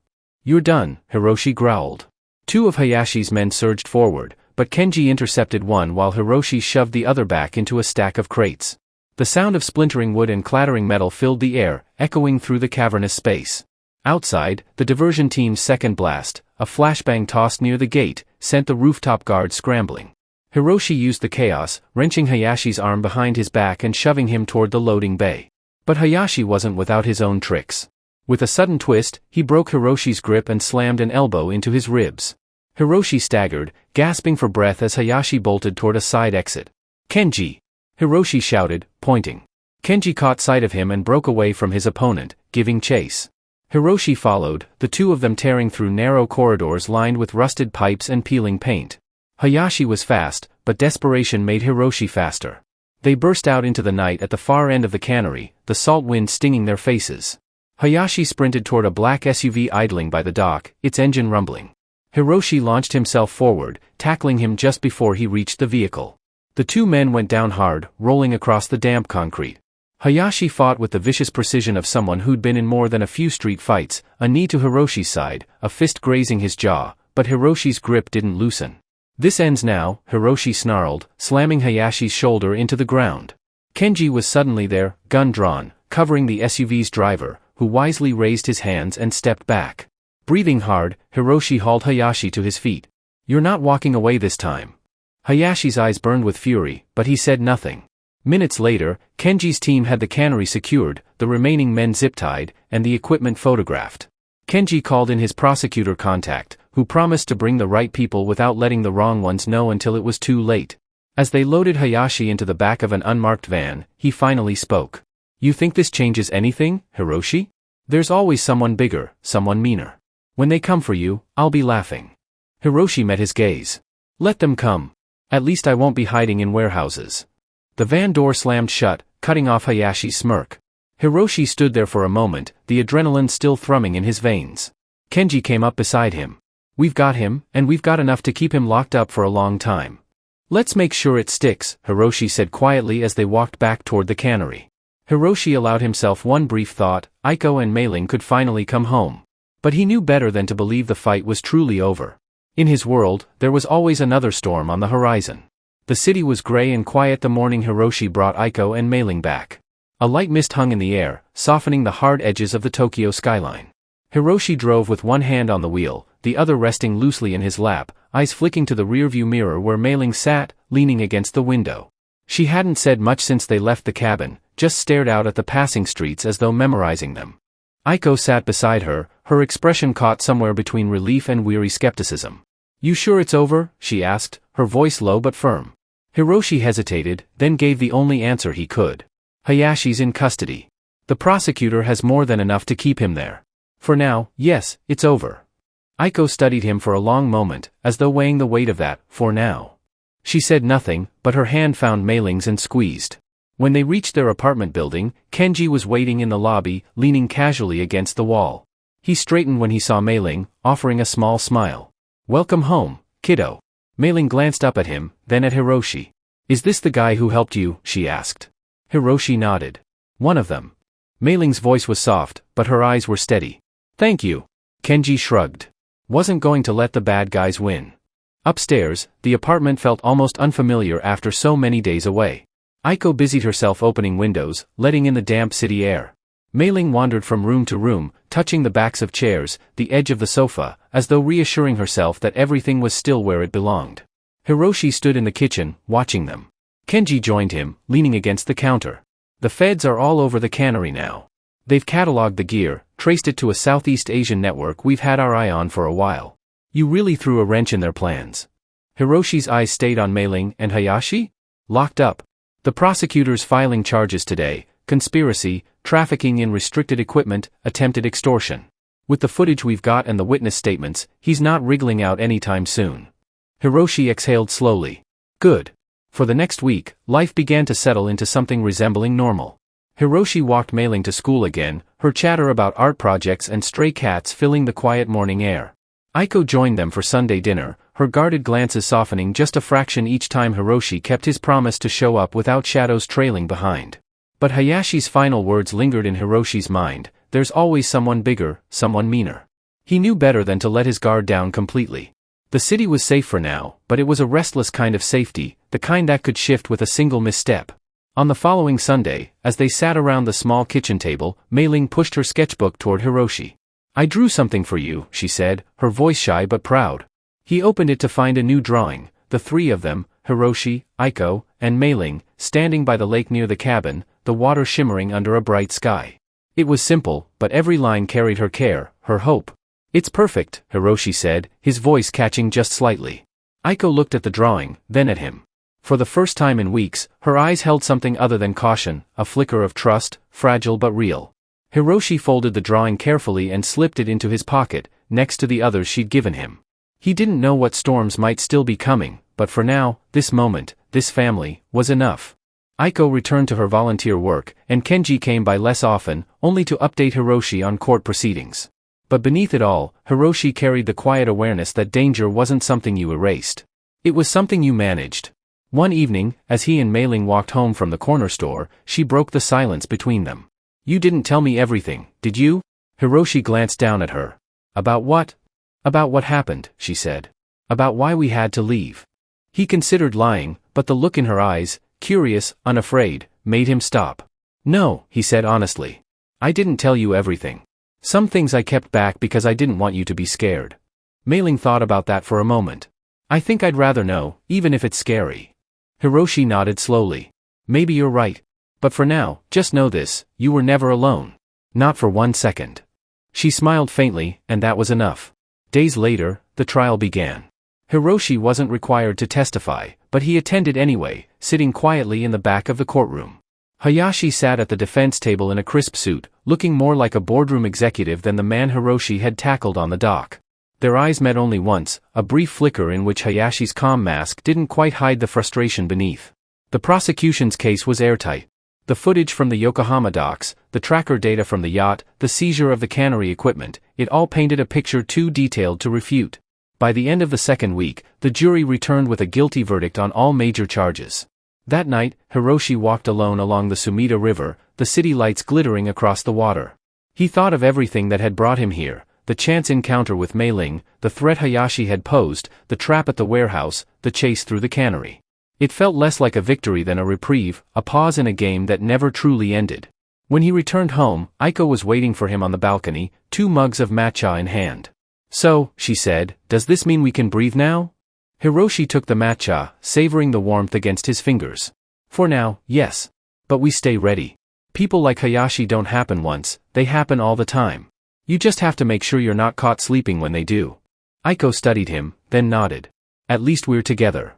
You're done, Hiroshi growled. 2 of Hayashi's men surged forward, but Kenji intercepted one while Hiroshi shoved the other back into a stack of crates. The sound of splintering wood and clattering metal filled the air, echoing through the cavernous space. Outside, the diversion team's second blast, a flashbang tossed near the gate, sent the rooftop guard scrambling. Hiroshi used the chaos, wrenching Hayashi's arm behind his back and shoving him toward the loading bay. But Hayashi wasn't without his own tricks. With a sudden twist, he broke Hiroshi's grip and slammed an elbow into his ribs. Hiroshi staggered, gasping for breath as Hayashi bolted toward a side exit. Kenji! Hiroshi shouted, pointing. Kenji caught sight of him and broke away from his opponent, giving chase. Hiroshi followed, the 2 of them tearing through narrow corridors lined with rusted pipes and peeling paint. Hayashi was fast, but desperation made Hiroshi faster. They burst out into the night at the far end of the cannery, the salt wind stinging their faces. Hayashi sprinted toward a black SUV idling by the dock, its engine rumbling. Hiroshi launched himself forward, tackling him just before he reached the vehicle. The 2 men went down hard, rolling across the damp concrete. Hayashi fought with the vicious precision of someone who'd been in more than a few street fights, a knee to Hiroshi's side, a fist grazing his jaw, but Hiroshi's grip didn't loosen. This ends now, Hiroshi snarled, slamming Hayashi's shoulder into the ground. Kenji was suddenly there, gun drawn, covering the SUV's driver, who wisely raised his hands and stepped back. Breathing hard, Hiroshi hauled Hayashi to his feet. You're not walking away this time. Hayashi's eyes burned with fury, but he said nothing. Minutes later, Kenji's team had the cannery secured, the remaining men zip-tied, and the equipment photographed. Kenji called in his prosecutor contact, who promised to bring the right people without letting the wrong ones know until it was too late. As they loaded Hayashi into the back of an unmarked van, he finally spoke. You think this changes anything, Hiroshi? There's always someone bigger, someone meaner. When they come for you, I'll be laughing. Hiroshi met his gaze. Let them come. At least I won't be hiding in warehouses. The van door slammed shut, cutting off Hayashi's smirk. Hiroshi stood there for a moment, the adrenaline still thrumming in his veins. Kenji came up beside him. We've got him, and we've got enough to keep him locked up for a long time. Let's make sure it sticks, Hiroshi said quietly as they walked back toward the cannery. Hiroshi allowed himself one brief thought: Aiko and Mei-ling could finally come home. But he knew better than to believe the fight was truly over. In his world, there was always another storm on the horizon. The city was gray and quiet the morning Hiroshi brought Aiko and Mei-ling back. A light mist hung in the air, softening the hard edges of the Tokyo skyline. Hiroshi drove with one hand on the wheel, the other resting loosely in his lap, eyes flicking to the rearview mirror where Mei-ling sat, leaning against the window. She hadn't said much since they left the cabin, just stared out at the passing streets as though memorizing them. Aiko sat beside her, her expression caught somewhere between relief and weary skepticism. You sure it's over? She asked, her voice low but firm. Hiroshi hesitated, then gave the only answer he could. Hayashi's in custody. The prosecutor has more than enough to keep him there. For now, yes, it's over. Aiko studied him for a long moment, as though weighing the weight of that, for now. She said nothing, but her hand found Mei-ling's and squeezed. When they reached their apartment building, Kenji was waiting in the lobby, leaning casually against the wall. He straightened when he saw Mei-ling, offering a small smile. Welcome home, kiddo. Mei-ling glanced up at him, then at Hiroshi. Is this the guy who helped you? She asked. Hiroshi nodded. One of them. Mei-ling's voice was soft, but her eyes were steady. Thank you. Kenji shrugged. Wasn't going to let the bad guys win. Upstairs, the apartment felt almost unfamiliar after so many days away. Aiko busied herself opening windows, letting in the damp city air. Mei-ling wandered from room to room, touching the backs of chairs, the edge of the sofa, as though reassuring herself that everything was still where it belonged. Hiroshi stood in the kitchen, watching them. Kenji joined him, leaning against the counter. The feds are all over the cannery now. They've catalogued the gear, traced it to a Southeast Asian network we've had our eye on for a while. You really threw a wrench in their plans. Hiroshi's eyes stayed on Mei-ling and Hayashi? Locked up. The prosecutor's filing charges today: conspiracy, trafficking in restricted equipment, attempted extortion. With the footage we've got and the witness statements, he's not wriggling out anytime soon. Hiroshi exhaled slowly. Good. For the next week, life began to settle into something resembling normal. Hiroshi walked Mei-ling to school again, her chatter about art projects and stray cats filling the quiet morning air. Aiko joined them for Sunday dinner, her guarded glances softening just a fraction each time Hiroshi kept his promise to show up without shadows trailing behind. But Hayashi's final words lingered in Hiroshi's mind: there's always someone bigger, someone meaner. He knew better than to let his guard down completely. The city was safe for now, but it was a restless kind of safety, the kind that could shift with a single misstep. On the following Sunday, as they sat around the small kitchen table, Mei-ling pushed her sketchbook toward Hiroshi. I drew something for you, she said, her voice shy but proud. He opened it to find a new drawing, the three of them, Hiroshi, Aiko, and Mei-ling, standing by the lake near the cabin, the water shimmering under a bright sky. It was simple, but every line carried her care, her hope. It's perfect, Hiroshi said, his voice catching just slightly. Aiko looked at the drawing, then at him. For the first time in weeks, her eyes held something other than caution, a flicker of trust, fragile but real. Hiroshi folded the drawing carefully and slipped it into his pocket, next to the others she'd given him. He didn't know what storms might still be coming, but for now, this moment, this family, was enough. Aiko returned to her volunteer work, and Kenji came by less often, only to update Hiroshi on court proceedings. But beneath it all, Hiroshi carried the quiet awareness that danger wasn't something you erased. It was something you managed. One evening, as he and Mei-ling walked home from the corner store, she broke the silence between them. You didn't tell me everything, did you? Hiroshi glanced down at her. About what? About what happened, she said. About why we had to leave. He considered lying, but the look in her eyes, curious, unafraid, made him stop. No, he said honestly. I didn't tell you everything. Some things I kept back because I didn't want you to be scared. Mei-ling thought about that for a moment. I think I'd rather know, even if it's scary. Hiroshi nodded slowly. Maybe you're right. But for now, just know this, you were never alone. Not for 1 second. She smiled faintly, and that was enough. Days later, the trial began. Hiroshi wasn't required to testify, but he attended anyway, sitting quietly in the back of the courtroom. Hayashi sat at the defense table in a crisp suit, looking more like a boardroom executive than the man Hiroshi had tackled on the dock. Their eyes met only once, a brief flicker in which Hayashi's calm mask didn't quite hide the frustration beneath. The prosecution's case was airtight. The footage from the Yokohama docks, the tracker data from the yacht, the seizure of the cannery equipment, it all painted a picture too detailed to refute. By the end of the second week, the jury returned with a guilty verdict on all major charges. That night, Hiroshi walked alone along the Sumida River, the city lights glittering across the water. He thought of everything that had brought him here: the chance encounter with Mei Ling, the threat Hayashi had posed, the trap at the warehouse, the chase through the cannery. It felt less like a victory than a reprieve, a pause in a game that never truly ended. When he returned home, Aiko was waiting for him on the balcony, 2 mugs of matcha in hand. "So," she said, "does this mean we can breathe now?" Hiroshi took the matcha, savoring the warmth against his fingers. "For now, yes. But we stay ready. People like Hayashi don't happen once, they happen all the time. You just have to make sure you're not caught sleeping when they do." Aiko studied him, then nodded. "At least we're together."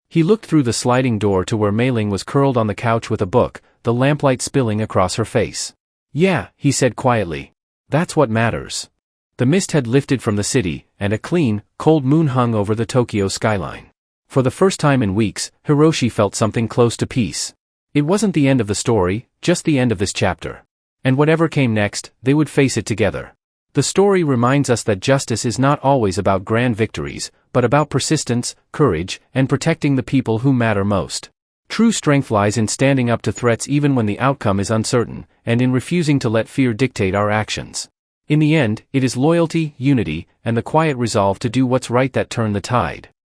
He looked through the sliding door to where Mei Ling was curled on the couch with a book, the lamplight spilling across her face. "Yeah," he said quietly. "That's what matters." The mist had lifted from the city, and a clean, cold moon hung over the Tokyo skyline. For the first time in weeks, Hiroshi felt something close to peace. It wasn't the end of the story, just the end of this chapter. And whatever came next, they would face it together. The story reminds us that justice is not always about grand victories, but about persistence, courage, and protecting the people who matter most. True strength lies in standing up to threats even when the outcome is uncertain, and in refusing to let fear dictate our actions. In the end, it is loyalty, unity, and the quiet resolve to do what's right that turn the tide.